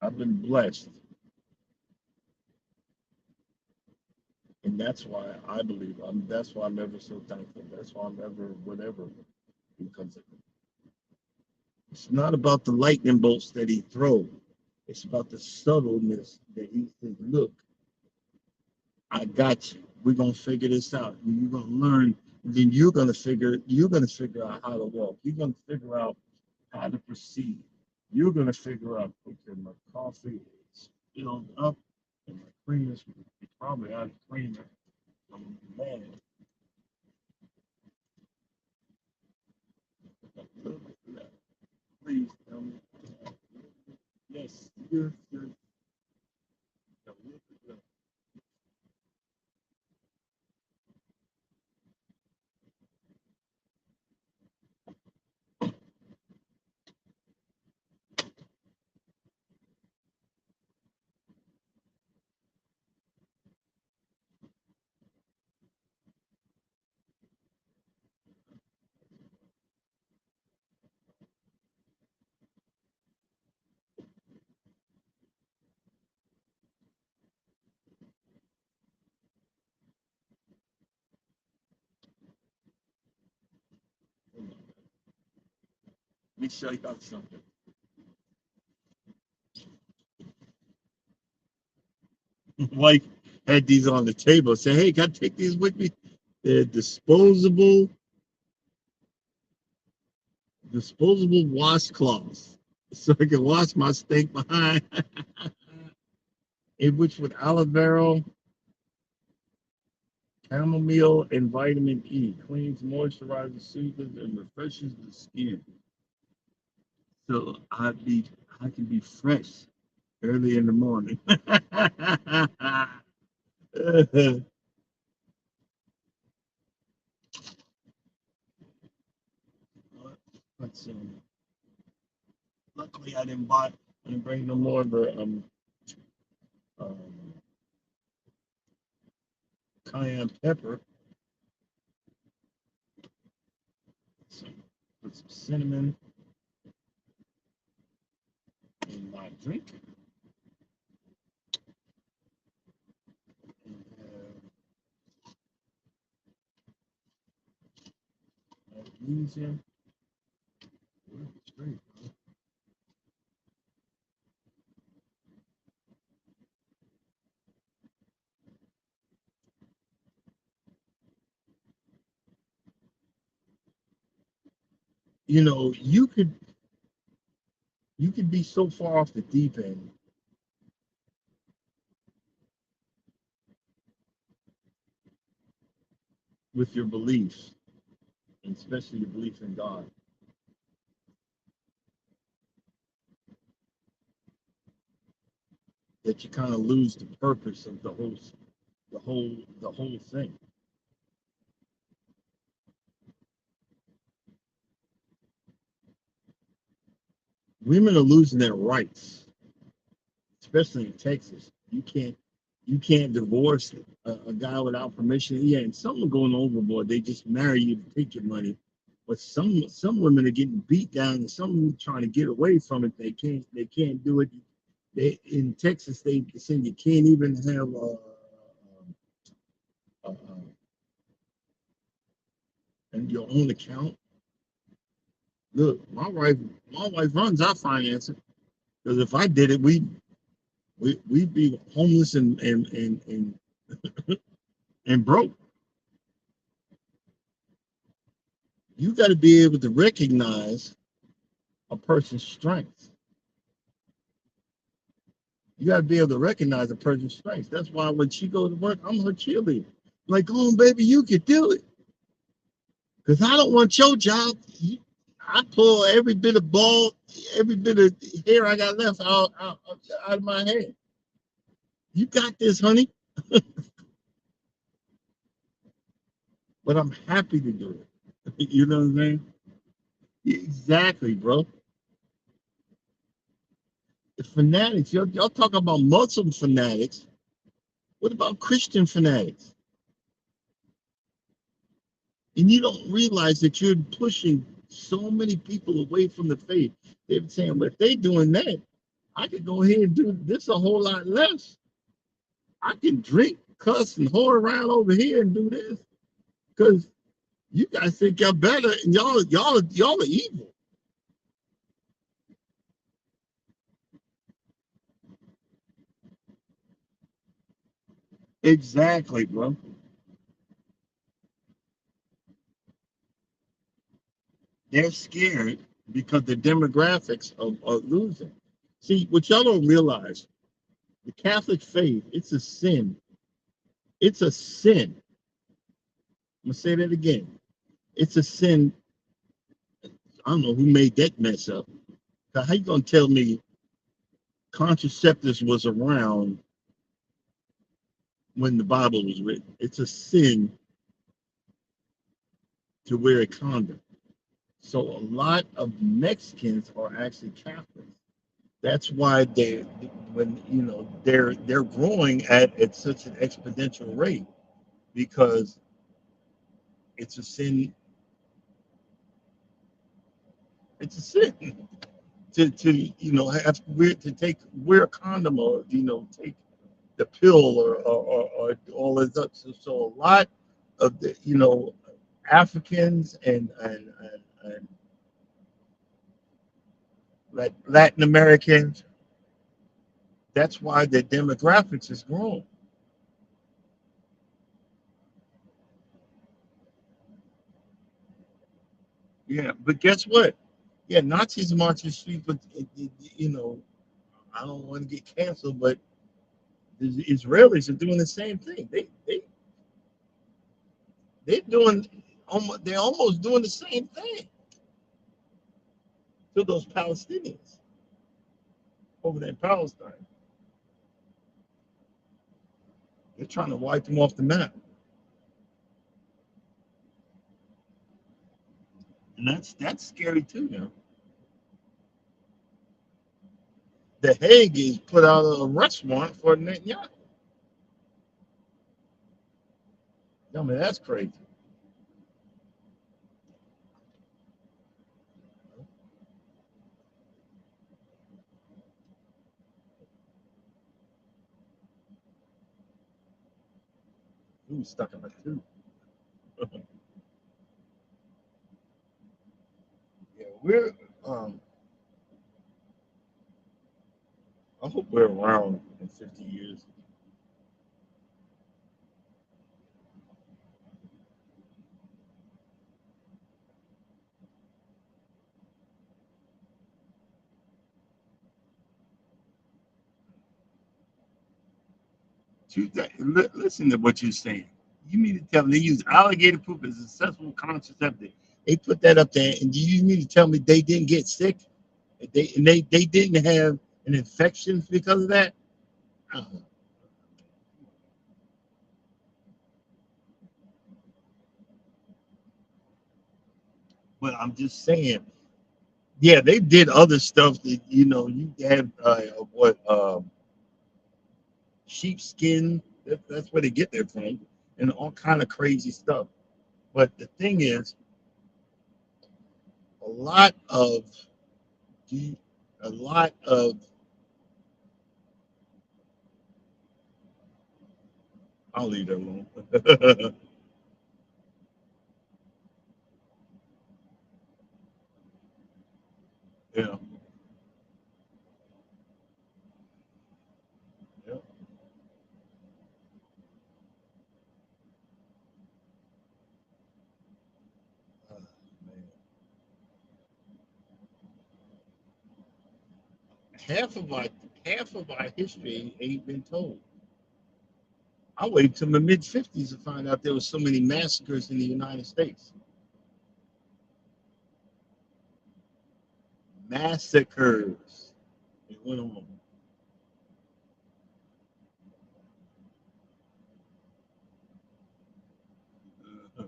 I've been blessed, and that's why I believe that's why I'm ever so thankful. That's why I'm ever whatever because it's not about the lightning bolts that he throws. It's about the subtleness that he says, "Look, I got you. We're gonna figure this out. And you're gonna learn. And then you're gonna figure out how to walk. You're gonna figure out how to proceed. You're gonna figure out, okay, my coffee is filled up and my cream is probably out of creamer. I'm mad. Please tell me. Yes, you're let me show you something. Wife had these on the table. Say, hey, can I take these with me? They're disposable washcloths, so I can wash my steak behind. In which with aloe vera, chamomile, and vitamin E cleans, moisturizes, soothes, and refreshes the skin. So I can be fresh early in the morning. But luckily I didn't bring no more of the um, cayenne pepper. So put some cinnamon in my drink. And magnesium. It's great. You could be so far off the deep end with your beliefs, and especially your belief in God, that you kind of lose the purpose of the whole thing. Women are losing their rights, especially in Texas. You can't divorce a guy without permission. Yeah, and some are going overboard. They just marry you to take your money. But some women are getting beat down, and some trying to get away from it. They can't do it. They in Texas they say you can't even have and your own account. Look, my wife runs our finances because if I did it, we'd be homeless and broke. You got to be able to recognize a person's strengths. You got to be able to recognize a person's strengths. That's why when she goes to work, I'm her cheerleader. Like, oh, baby, you can do it. Because I don't want your job. I pull every bit of ball, every bit of hair I got left out of my head. You got this, honey. But I'm happy to do it. You know what I'm saying? Exactly, bro. The fanatics, y'all talk about Muslim fanatics. What about Christian fanatics? And you don't realize that you're pushing so many people away from the faith. They're saying, but if they doing that, I could go ahead and do this a whole lot less. I can drink, cuss, and whore around over here and do this because you guys think y'all better, and y'all are evil. Exactly, bro. They're scared because the demographics are losing. See, what y'all don't realize, the Catholic faith, it's a sin. It's a sin. I'm gonna say that again. It's a sin. I don't know who made that mess up. How you gonna tell me contraceptives was around when the Bible was written? It's a sin to wear a condom. So a lot of Mexicans are actually Catholics. That's why when they're growing at such an exponential rate because it's a sin. It's a sin to have wear a condom or take the pill or all this stuff. So a lot of the Africans and Latin Americans. That's why the demographics is growing. Yeah, but guess what? Yeah, Nazis march the street, but you know, I don't want to get canceled, but the Israelis are doing the same thing. They're doing they're almost doing the same thing to those Palestinians over there in Palestine. They're trying to wipe them off the map, and that's scary too. Now, the Hague has put out a arrest warrant for Netanyahu. I mean, that's crazy. He was stuck in a tube. Yeah, um, I hope we're around in 50 years. Listen to what you're saying. You mean to tell me they use alligator poop as a successful contraceptive? They put that up there, and you mean to tell me they didn't get sick? They didn't have an infection because of that? Uh, but I'm just saying, yeah, they did other stuff that you have what sheepskin. That's where they get that from, and all kind of crazy stuff. But the thing is, a lot of de- a lot of I'll leave that alone. Yeah, yeah. Man. Half of our half of our history ain't been told. I waited till the mid 50s to find out there was so many massacres in the United States. Massacres. It went on. Uh,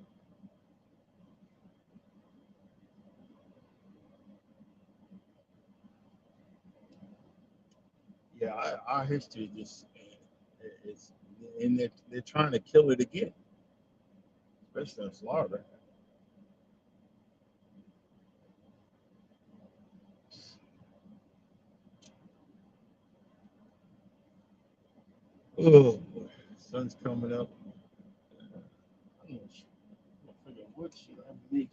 yeah, our history just it's and they're trying to kill it again, especially in Florida. Oh boy, sun's coming up. I'm gonna figure what should I make.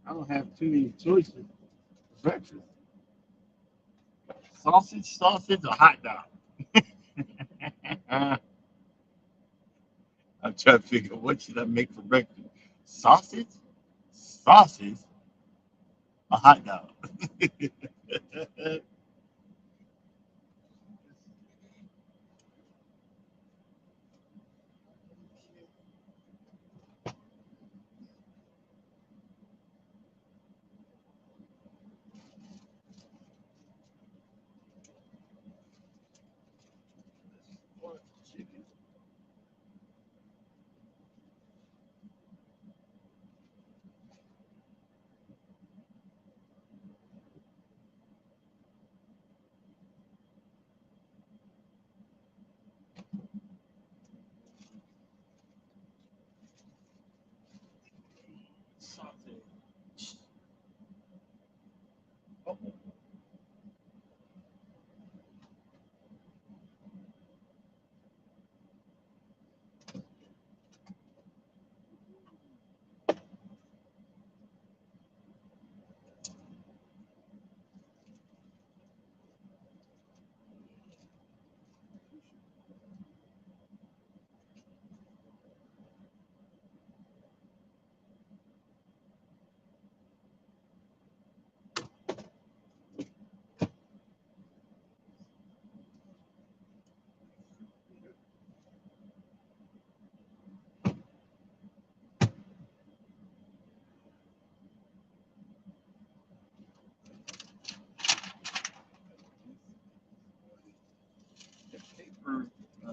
I don't have too many choices for breakfast. Sausage, or hot dog. I'm trying to figure what should I make for breakfast. Sausage, sausage, a hot dog. Chicken. Sausage. Oh, the paper, uh,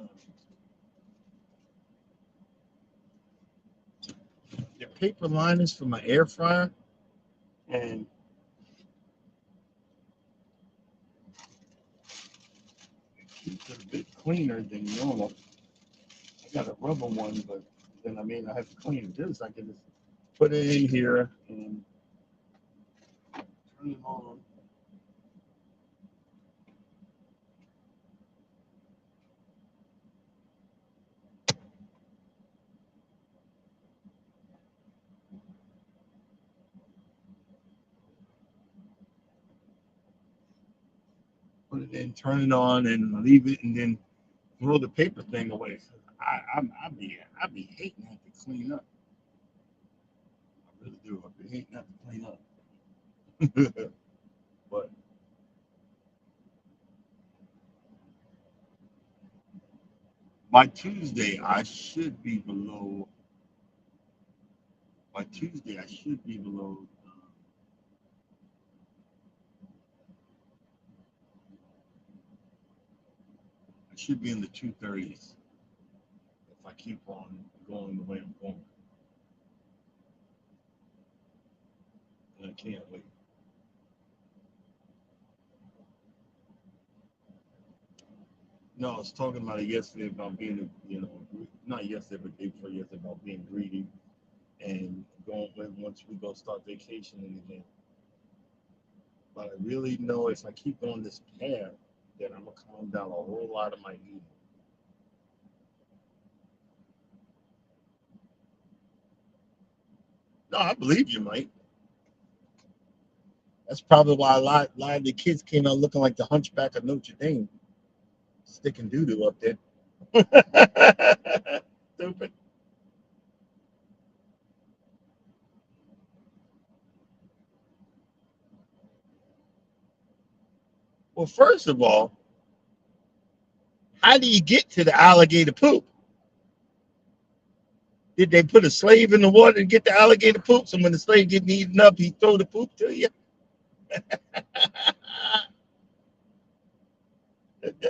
the paper liners for my air fryer, and it keeps it a bit cleaner than normal. I got a rubber one, but then I have to clean this. I can just put it in here and turn it on. Put it in, turn it on, and leave it, and then throw the paper thing away. I be hating that to clean up. I really do. I be hating that to clean up. But by Tuesday, I should be below. By Tuesday, I should be below. I should be in the 230s if I keep on going the way I'm going. And I can't wait. No, I was talking about it yesterday about being, not yesterday, but day before yesterday about being greedy and going when once we go start vacationing again. But I really know if I keep on this path, that I'm gonna calm down a whole lot of my eating. No, I believe you, Mike. That's probably why a lot of the kids came out looking like the Hunchback of Notre Dame, sticking doo doo up there. Stupid. Well, first of all, how do you get to the alligator poop? Did they put a slave in the water to get the alligator poop? So when the slave getting eaten up, he throw the poop to you?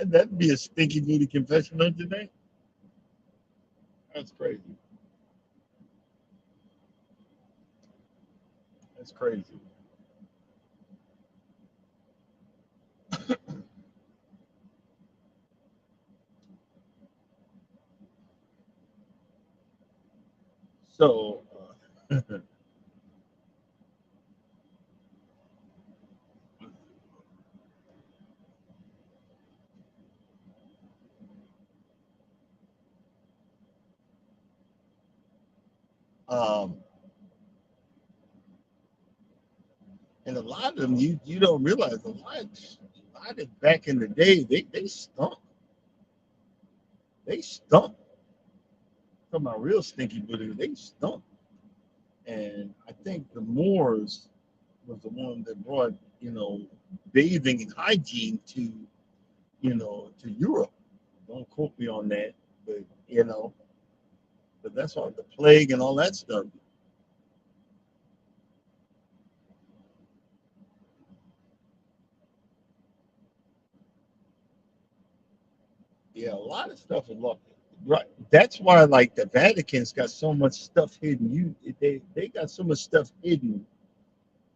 That'd be a stinky booty confession, don't you think? That's crazy. That's crazy. So, um, and a lot of them you don't realize a lot of back in the day they stunk. They stunk. Talking about real stinky booty, they stunk. And I think the Moors was the one that brought, bathing and hygiene to Europe. Don't quote me on that, but but that's all the plague and all that stuff. Yeah, a lot of stuff is lost. Right. That's why like the Vatican's got so much stuff hidden. They got so much stuff hidden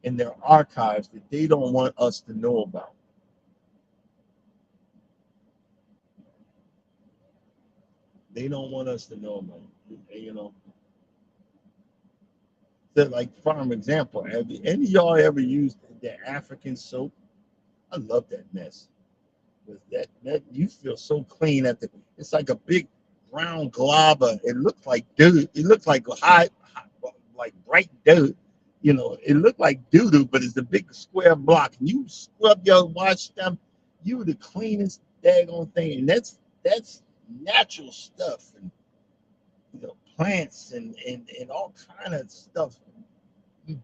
in their archives that they don't want us to know about. They don't want us to know about it. So like for example, have any of y'all ever used the African soap? I love that mess. With that you feel so clean at the it's like a big brown glob of it looks like dude. It looks like like bright dude. It looked like doo doo, but it's a big square block. And you scrub your wash them, you the cleanest daggone thing. And that's natural stuff and plants and all kind of stuff you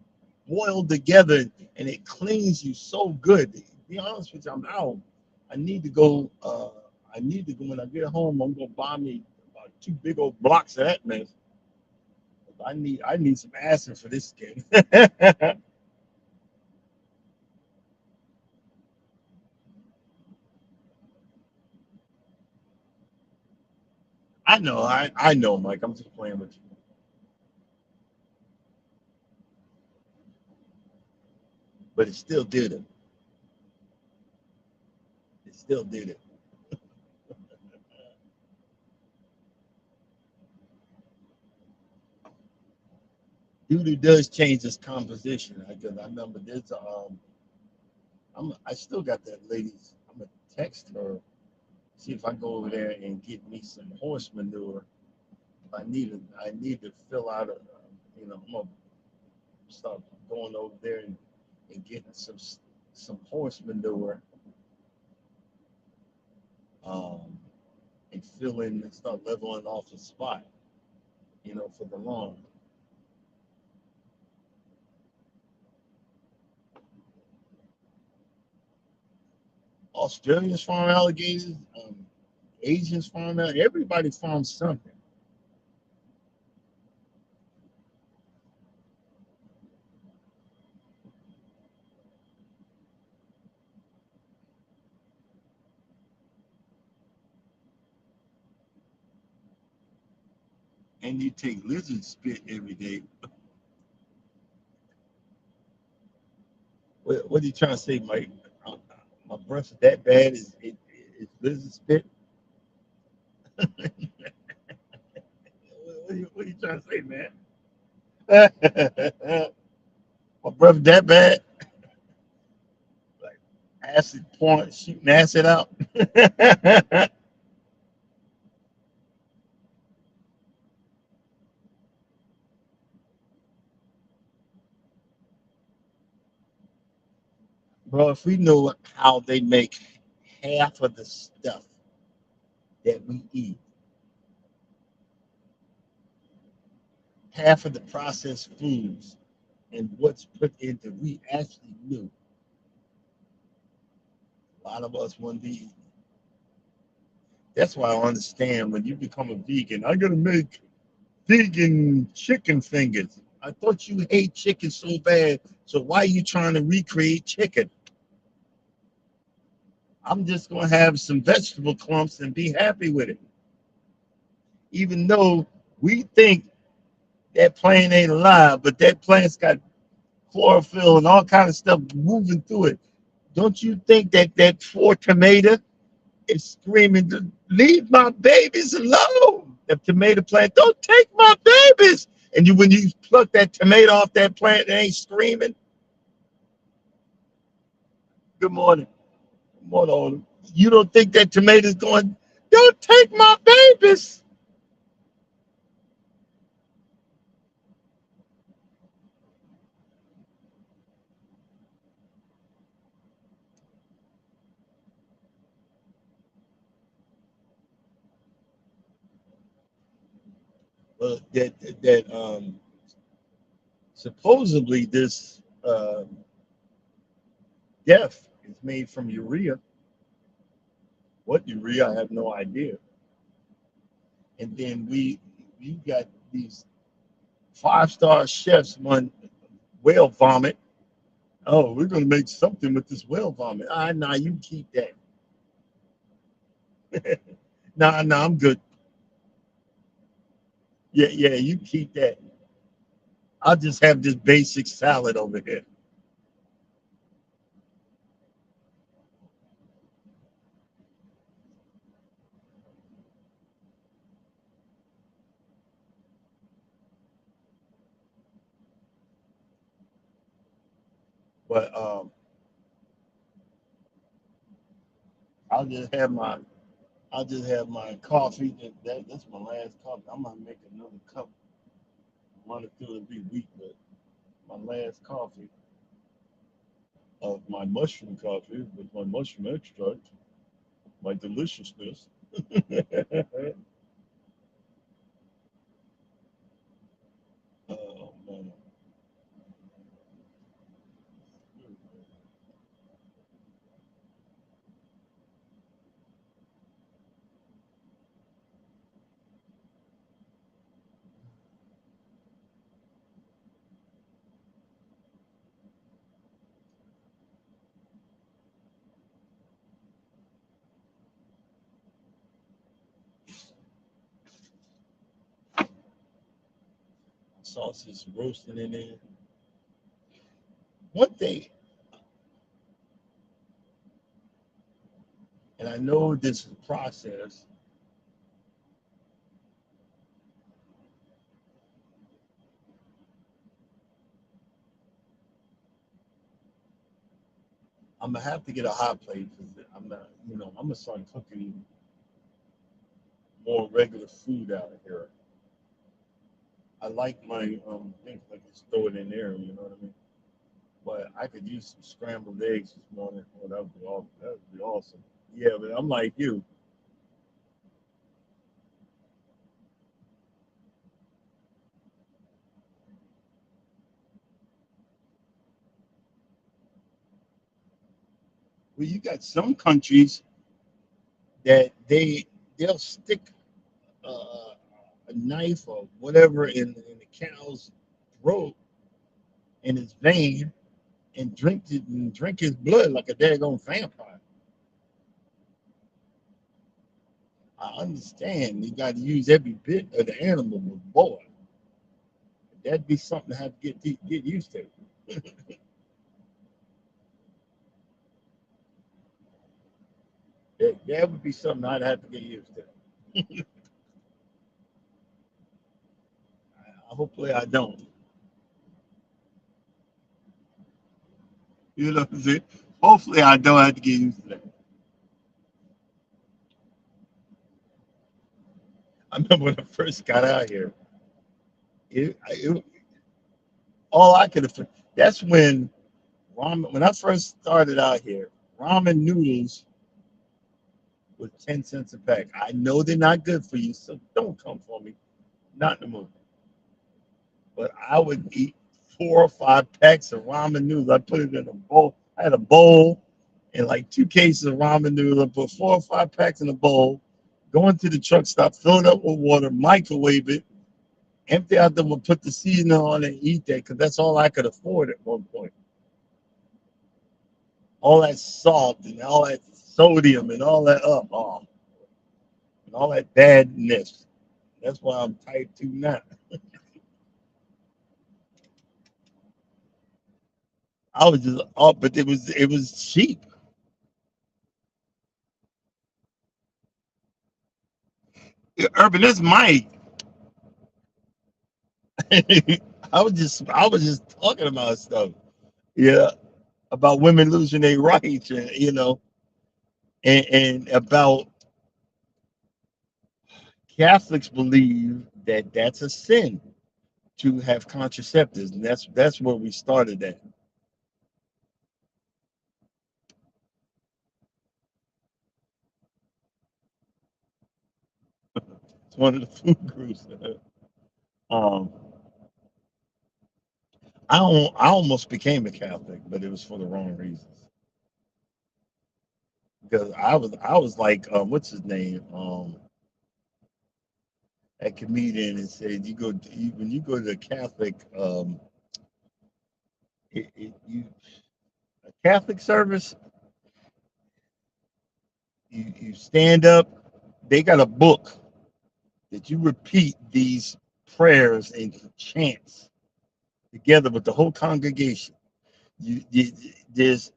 boiled together and it cleans you so good. To be honest with you, I'm out. I need to go. I need to go when I get home. I'm gonna buy me about two big old blocks of that mess. I need some acid for this skin. I know, Mike. I'm just playing with you, but it still did it. It still did it. Doodoo does change its composition because I remember there's I still got that lady's. I'm gonna text her, see if I go over there and get me some horse manure. I need to fill out I'm gonna start going over there and getting some horse manure, um, and fill in and start leveling off the spot, for the lawn. Australians farm alligators, Asians farm alligators. Everybody farms something, and you take lizard spit every day. What are you trying to say, Mike? Uh, My breath is that bad? Is lizard spit? What are you trying to say, man? My brother that bad, like acid pouring, shooting acid out. Bro, if we knew how they make half of the stuff that we eat, half of the processed foods, and what's put into, we actually knew, a lot of us wouldn't be. That's why I understand when you become a vegan, I gotta make vegan chicken fingers. I thought you hate chicken so bad, so why are you trying to recreate chicken? I'm just gonna have some vegetable clumps and be happy with it. Even though we think that plant ain't alive, but that plant's got chlorophyll and all kind of stuff moving through it. Don't you think that that poor tomato is screaming, "Leave my babies alone"? The tomato plant, don't take my babies. And you, when you pluck that tomato off that plant, it ain't screaming. Good morning. Good morning, Autumn. You don't think that tomato's going, "Don't take my babies"? Well, that supposedly this death is made from urea. What urea? I have no idea. And then you got these 5-star chefs on whale vomit. Oh, we're gonna make something with this whale vomit. Ah, nah, you keep that. Nah, I'm good. Yeah, yeah, you keep that. I'll just have this basic salad over here. But I'll just have my I'll just have my coffee. That's my last coffee. I'm gonna make another cup. I want to feel every week, but my last coffee of my mushroom coffee with my mushroom extract, my deliciousness. Oh man. Sausage roasting in there. One thing, and I know this is a process, I'm gonna have to get a hot plate because I'm not, I'm gonna start cooking more regular food out of here. I like my things, like just throw it in there, you know what I mean? But I could use some scrambled eggs this morning. Oh, that would be awesome. Yeah, but I'm like you. Well, you got some countries that they'll stick a knife or whatever in the cow's throat in his vein and drink his blood like a daggone vampire. I understand you got to use every bit of the animal, but boy, that'd be something to have to get used to. That would be something I'd have to get used to. Hopefully, I don't. You know what I'm saying? Hopefully, I don't have to get used to that. I remember when I first got out here. It all I could have. That's when ramen. When I first started out here, ramen noodles was 10 cents a pack. I know they're not good for you, so don't come for me. Not in the mood. But I would eat 4 or 5 packs of ramen noodles. I put it in a bowl. I had a bowl and like 2 cases of ramen noodles. I put 4 or 5 packs in a bowl. Go into the truck stop, fill it up with water, microwave it, empty out them, put the seasoning on and eat that because that's all I could afford at one point. All that salt and all that sodium and all that and all that badness. That's why I'm type 2 now. I was just up, but it was cheap. Urban, that's Mike. I was just talking about stuff. Yeah, about women losing their rights, and and about Catholics believe that that's a sin to have contraceptives, and that's where we started at. It's one of the food groups. Um, I almost became a Catholic, but it was for the wrong reasons. Because I was like, what's his name? A comedian and said when you go to the Catholic you a Catholic service, you stand up. They got a book that you repeat these prayers and chants together with the whole congregation. You there's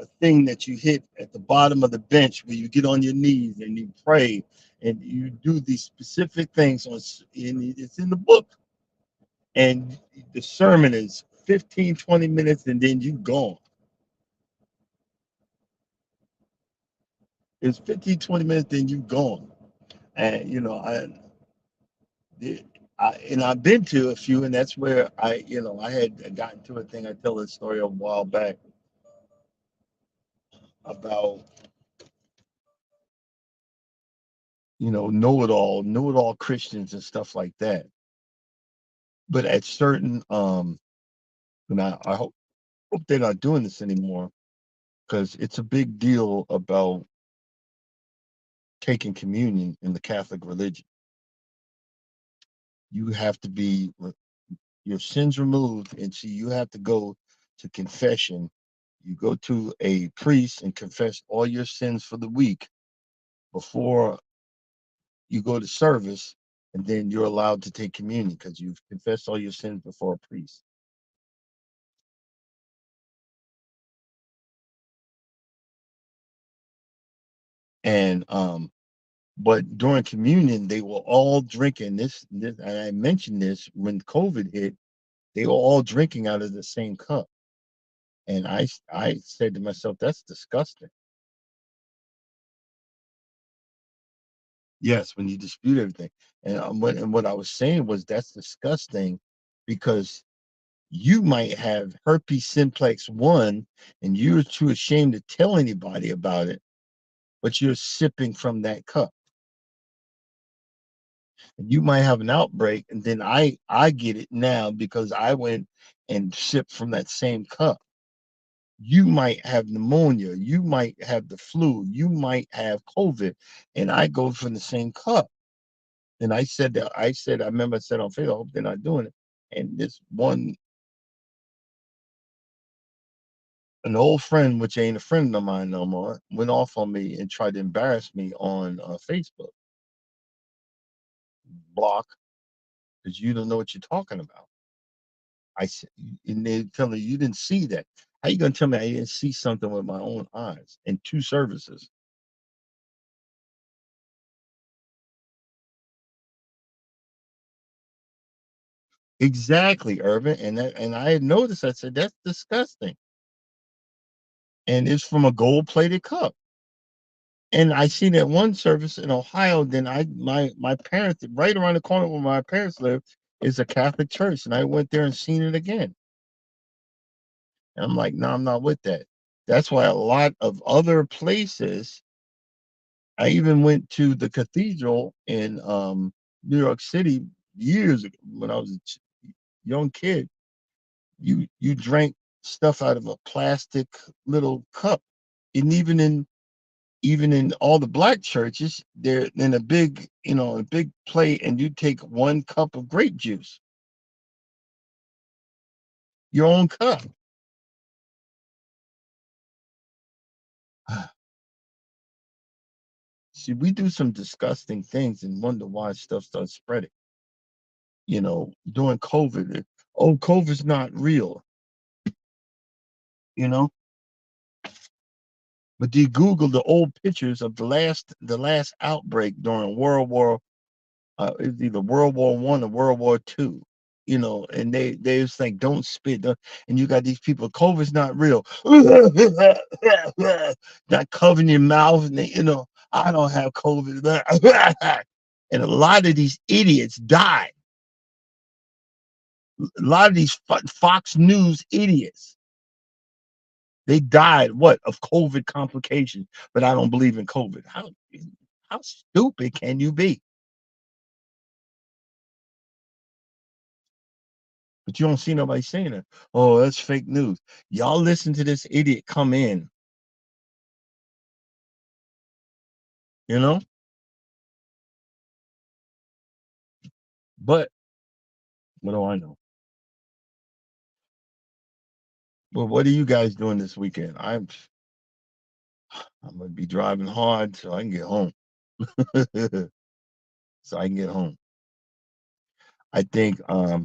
a thing that you hit at the bottom of the bench where you get on your knees and you pray and you do these specific things and it's in the book. And the sermon is 15, 20 minutes and then you gone. It's 15, 20 minutes, then you gone. And the- and I've been to a few, and that's where I had gotten to a thing. I tell this story a while back about know it all Christians and stuff like that. But at certain and I hope they're not doing this anymore because it's a big deal about taking communion in the Catholic religion. You have to be your sins removed, and so you have to go to confession. You go to a priest and confess all your sins for the week before you go to service, and then you're allowed to take communion because you've confessed all your sins before a priest. And but during communion, they were all drinking this, and I mentioned this when COVID hit. They were all drinking out of the same cup, and I said to myself, "That's disgusting." Yes, when you dispute everything. And what I was saying was that's disgusting because you might have herpes simplex 1 and you're too ashamed to tell anybody about it, but you're sipping from that cup. And you might have an outbreak and then I get it now because I went and sipped from that same cup. You might have pneumonia, you might have the flu, you might have COVID, and I go from the same cup. And I remember I said on Facebook, I hope they're not doing it. And this one, an old friend, which ain't a friend of mine no more, went off on me and tried to embarrass me on Facebook. Block, because you don't know what you're talking about. I said, and they tell me you didn't see that. How you gonna tell me I didn't see something with my own eyes in 2 services? Exactly, Irvin. And I had noticed. I said that's disgusting. and it's from a gold-plated cup. And I seen that one service in Ohio. Then my parents, right around the corner where my parents live, is a Catholic church, and I went there and seen it again. And I'm like, no, I'm not with that. That's why a lot of other places. I even went to the cathedral in New York City years ago when I was a young kid. You drank stuff out of a plastic little cup, and even in all the black churches, they're in a big, a big plate, and you take 1 cup of grape juice, your own cup. See, we do some disgusting things and wonder why stuff starts spreading. During COVID, oh, COVID's not real, you know. But you Google the old pictures of the last outbreak during it was either World War I or World War II. And they was like, don't spit, and you got these people. COVID's not real. Not covering your mouth, and I don't have COVID. And a lot of these idiots died. A lot of these Fox News idiots, they died what of COVID complications. But I don't believe in COVID. How stupid can you be? But you don't see nobody saying it. Oh, that's fake news. Y'all listen to this idiot come in, you know? But what do I know? But what are you guys doing this weekend? I'm gonna be driving hard so I can get home. So I can get home. I think I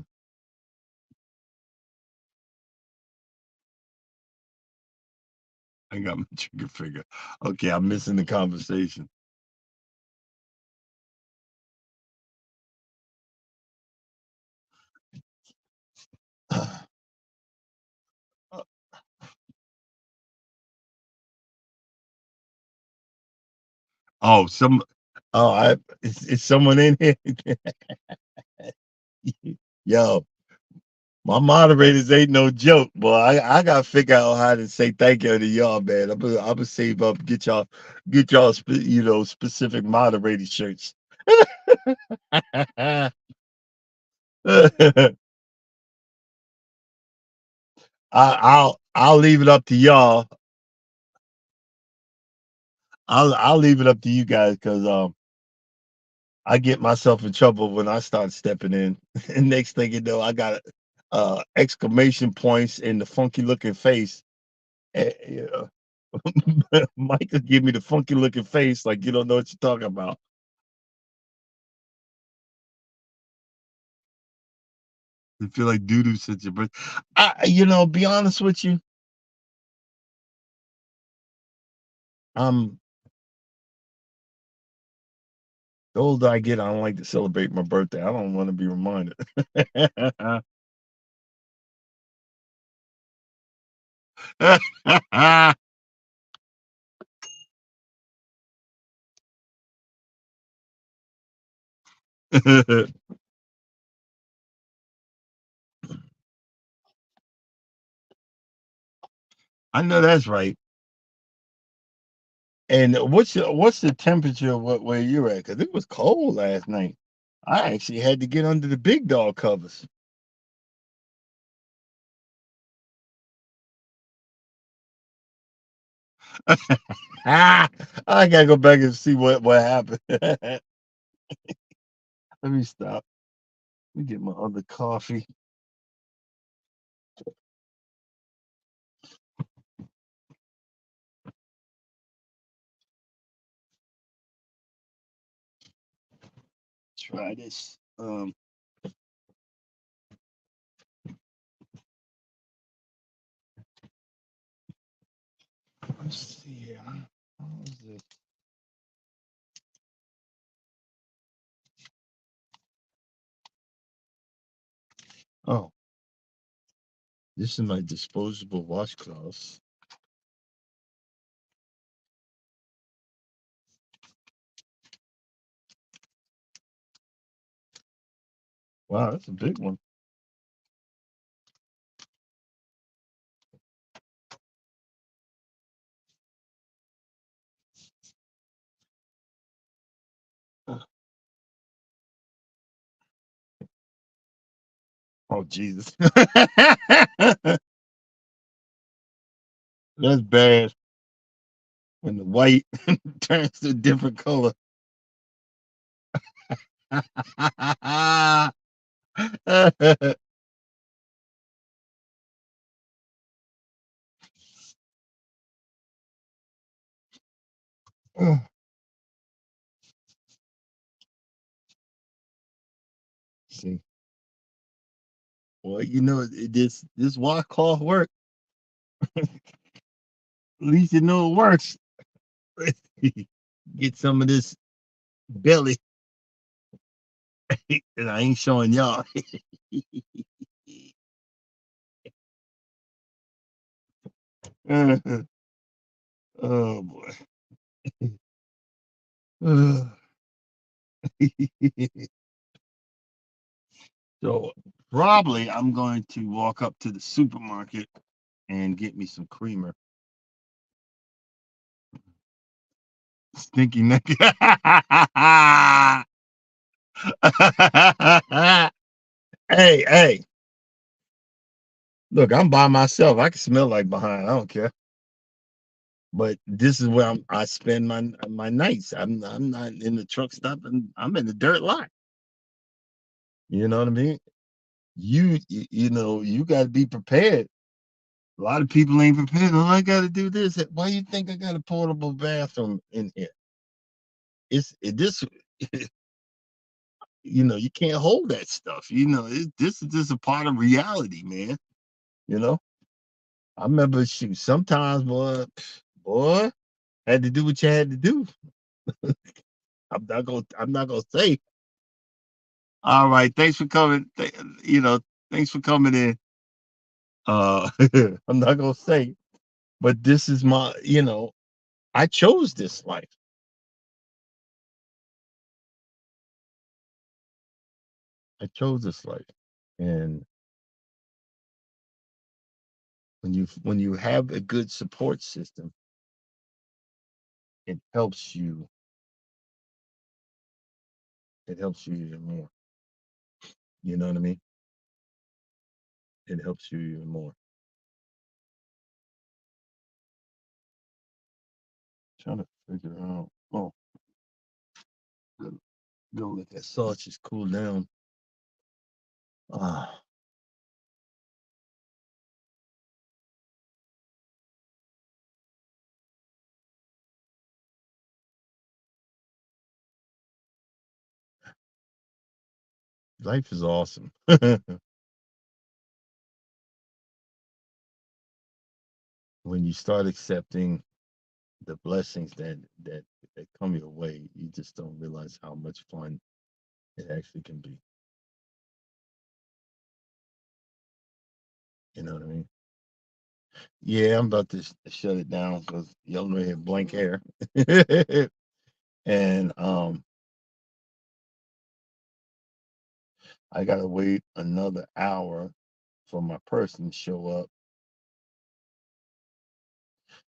got my trigger finger. Okay, I'm missing the conversation. Oh, it's someone in here. Yo, my moderators ain't no joke, boy. I gotta figure out how to say thank you to y'all, man. I'm gonna save up, get y'all specific moderator shirts. I'll leave it up to y'all. I'll leave it up to you guys because I get myself in trouble when I start stepping in. And next thing you know, I got exclamation points in the funky looking face. Yeah. Mike will give me the funky looking face like you don't know what you're talking about. You feel like doo doo since your birth. Be honest with you, um, the older I get, I don't like to celebrate my birthday. I don't want to be reminded. I know that's right. And what's the temperature where you're at? Because it was cold last night. I actually had to get under the big dog covers. I gotta go back and see what happened. Let me stop. Let me get my other coffee. Try this. Let's see here. How is it? Oh, this is my disposable washcloths. Wow, that's a big one. Oh Jesus. That's bad when the white turns to a different color. See, well, this washcloth work. At least you know it works. Get some of this belly, and I ain't showing y'all. Oh boy. So probably I'm going to walk up to the supermarket and get me some creamer. Stinky neck. Hey, hey, look, I'm by myself. I can smell like behind. I don't care. But this is where I spend my nights. I'm not in the truck stop, and I'm in the dirt lot. You know what I mean? You know you got to be prepared. A lot of people ain't prepared. Oh, I got to do this. Why you think I got a portable bathroom in here? This. You know you can't hold that stuff. You know this is just a part of reality, man. You know. I remember shoot sometimes, boy, had to do what you had to do. I'm not gonna say. All right, thanks for coming. You know, thanks for coming in. I'm not gonna say, but this is my. I chose this life. I chose this life, and when you have a good support system, it helps you. It helps you even more. You know what I mean? It helps you even more. Trying to figure out. Oh, go, go let that sausage cool down. Ah, life is awesome. When you start accepting the blessings that come your way, you just don't realize how much fun it actually can be. You know what I mean? Yeah, I'm about to shut it down because y'all know have blank hair, and I gotta wait another hour for my person to show up,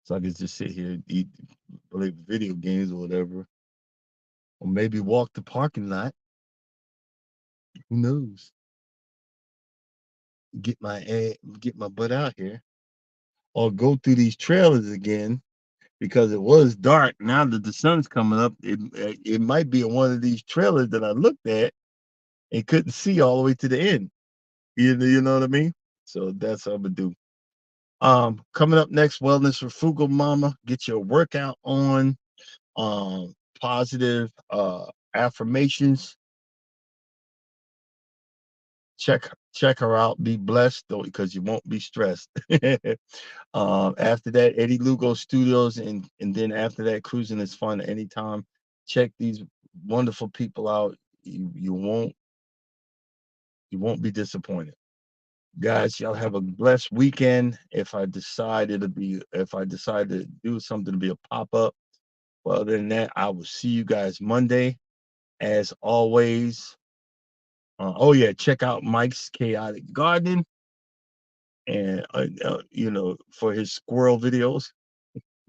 so I can just sit here and eat, play video games or whatever, or maybe walk the parking lot. Who knows? Get my butt out here, or go through these trailers again because it was dark. Now that the sun's coming up, it might be in one of these trailers that I looked at and couldn't see all the way to the end. You know what I mean? So that's what I'm gonna do. Coming up next, wellness for Frugal Mama. Get your workout on. Positive affirmations. Check her out. Be blessed though, because you won't be stressed. After that, Eddie Lugo Studios, and then after that, cruising is fun anytime. Check these wonderful people out. You won't be disappointed. Guys, y'all have a blessed weekend. If I decide to do something to be a pop-up, well, other than that, I will see you guys Monday. As always, Oh yeah, check out Mike's Chaotic Gardening, and for his squirrel videos.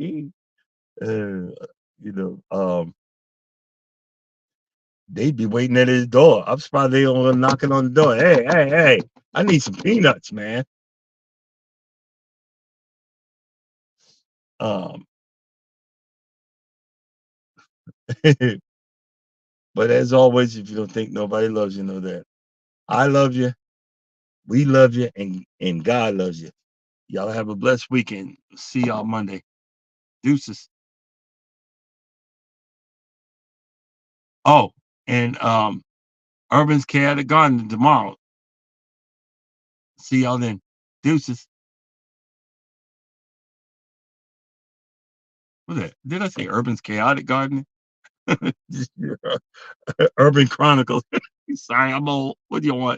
uh, you know, they'd be waiting at his door. I'm surprised they don't knocking on the door. Hey, hey, hey! I need some peanuts, man. Um, but as always, if you don't think nobody loves you, know that I love you, we love you, and God loves you. Y'all have a blessed weekend. See y'all Monday. Deuces. Oh, and Urban's Chaotic Garden tomorrow. See y'all then. Deuces. What's that? Did I say Urban's Chaotic Gardening? Urban Chronicles. Sorry, I'm old. What do you want?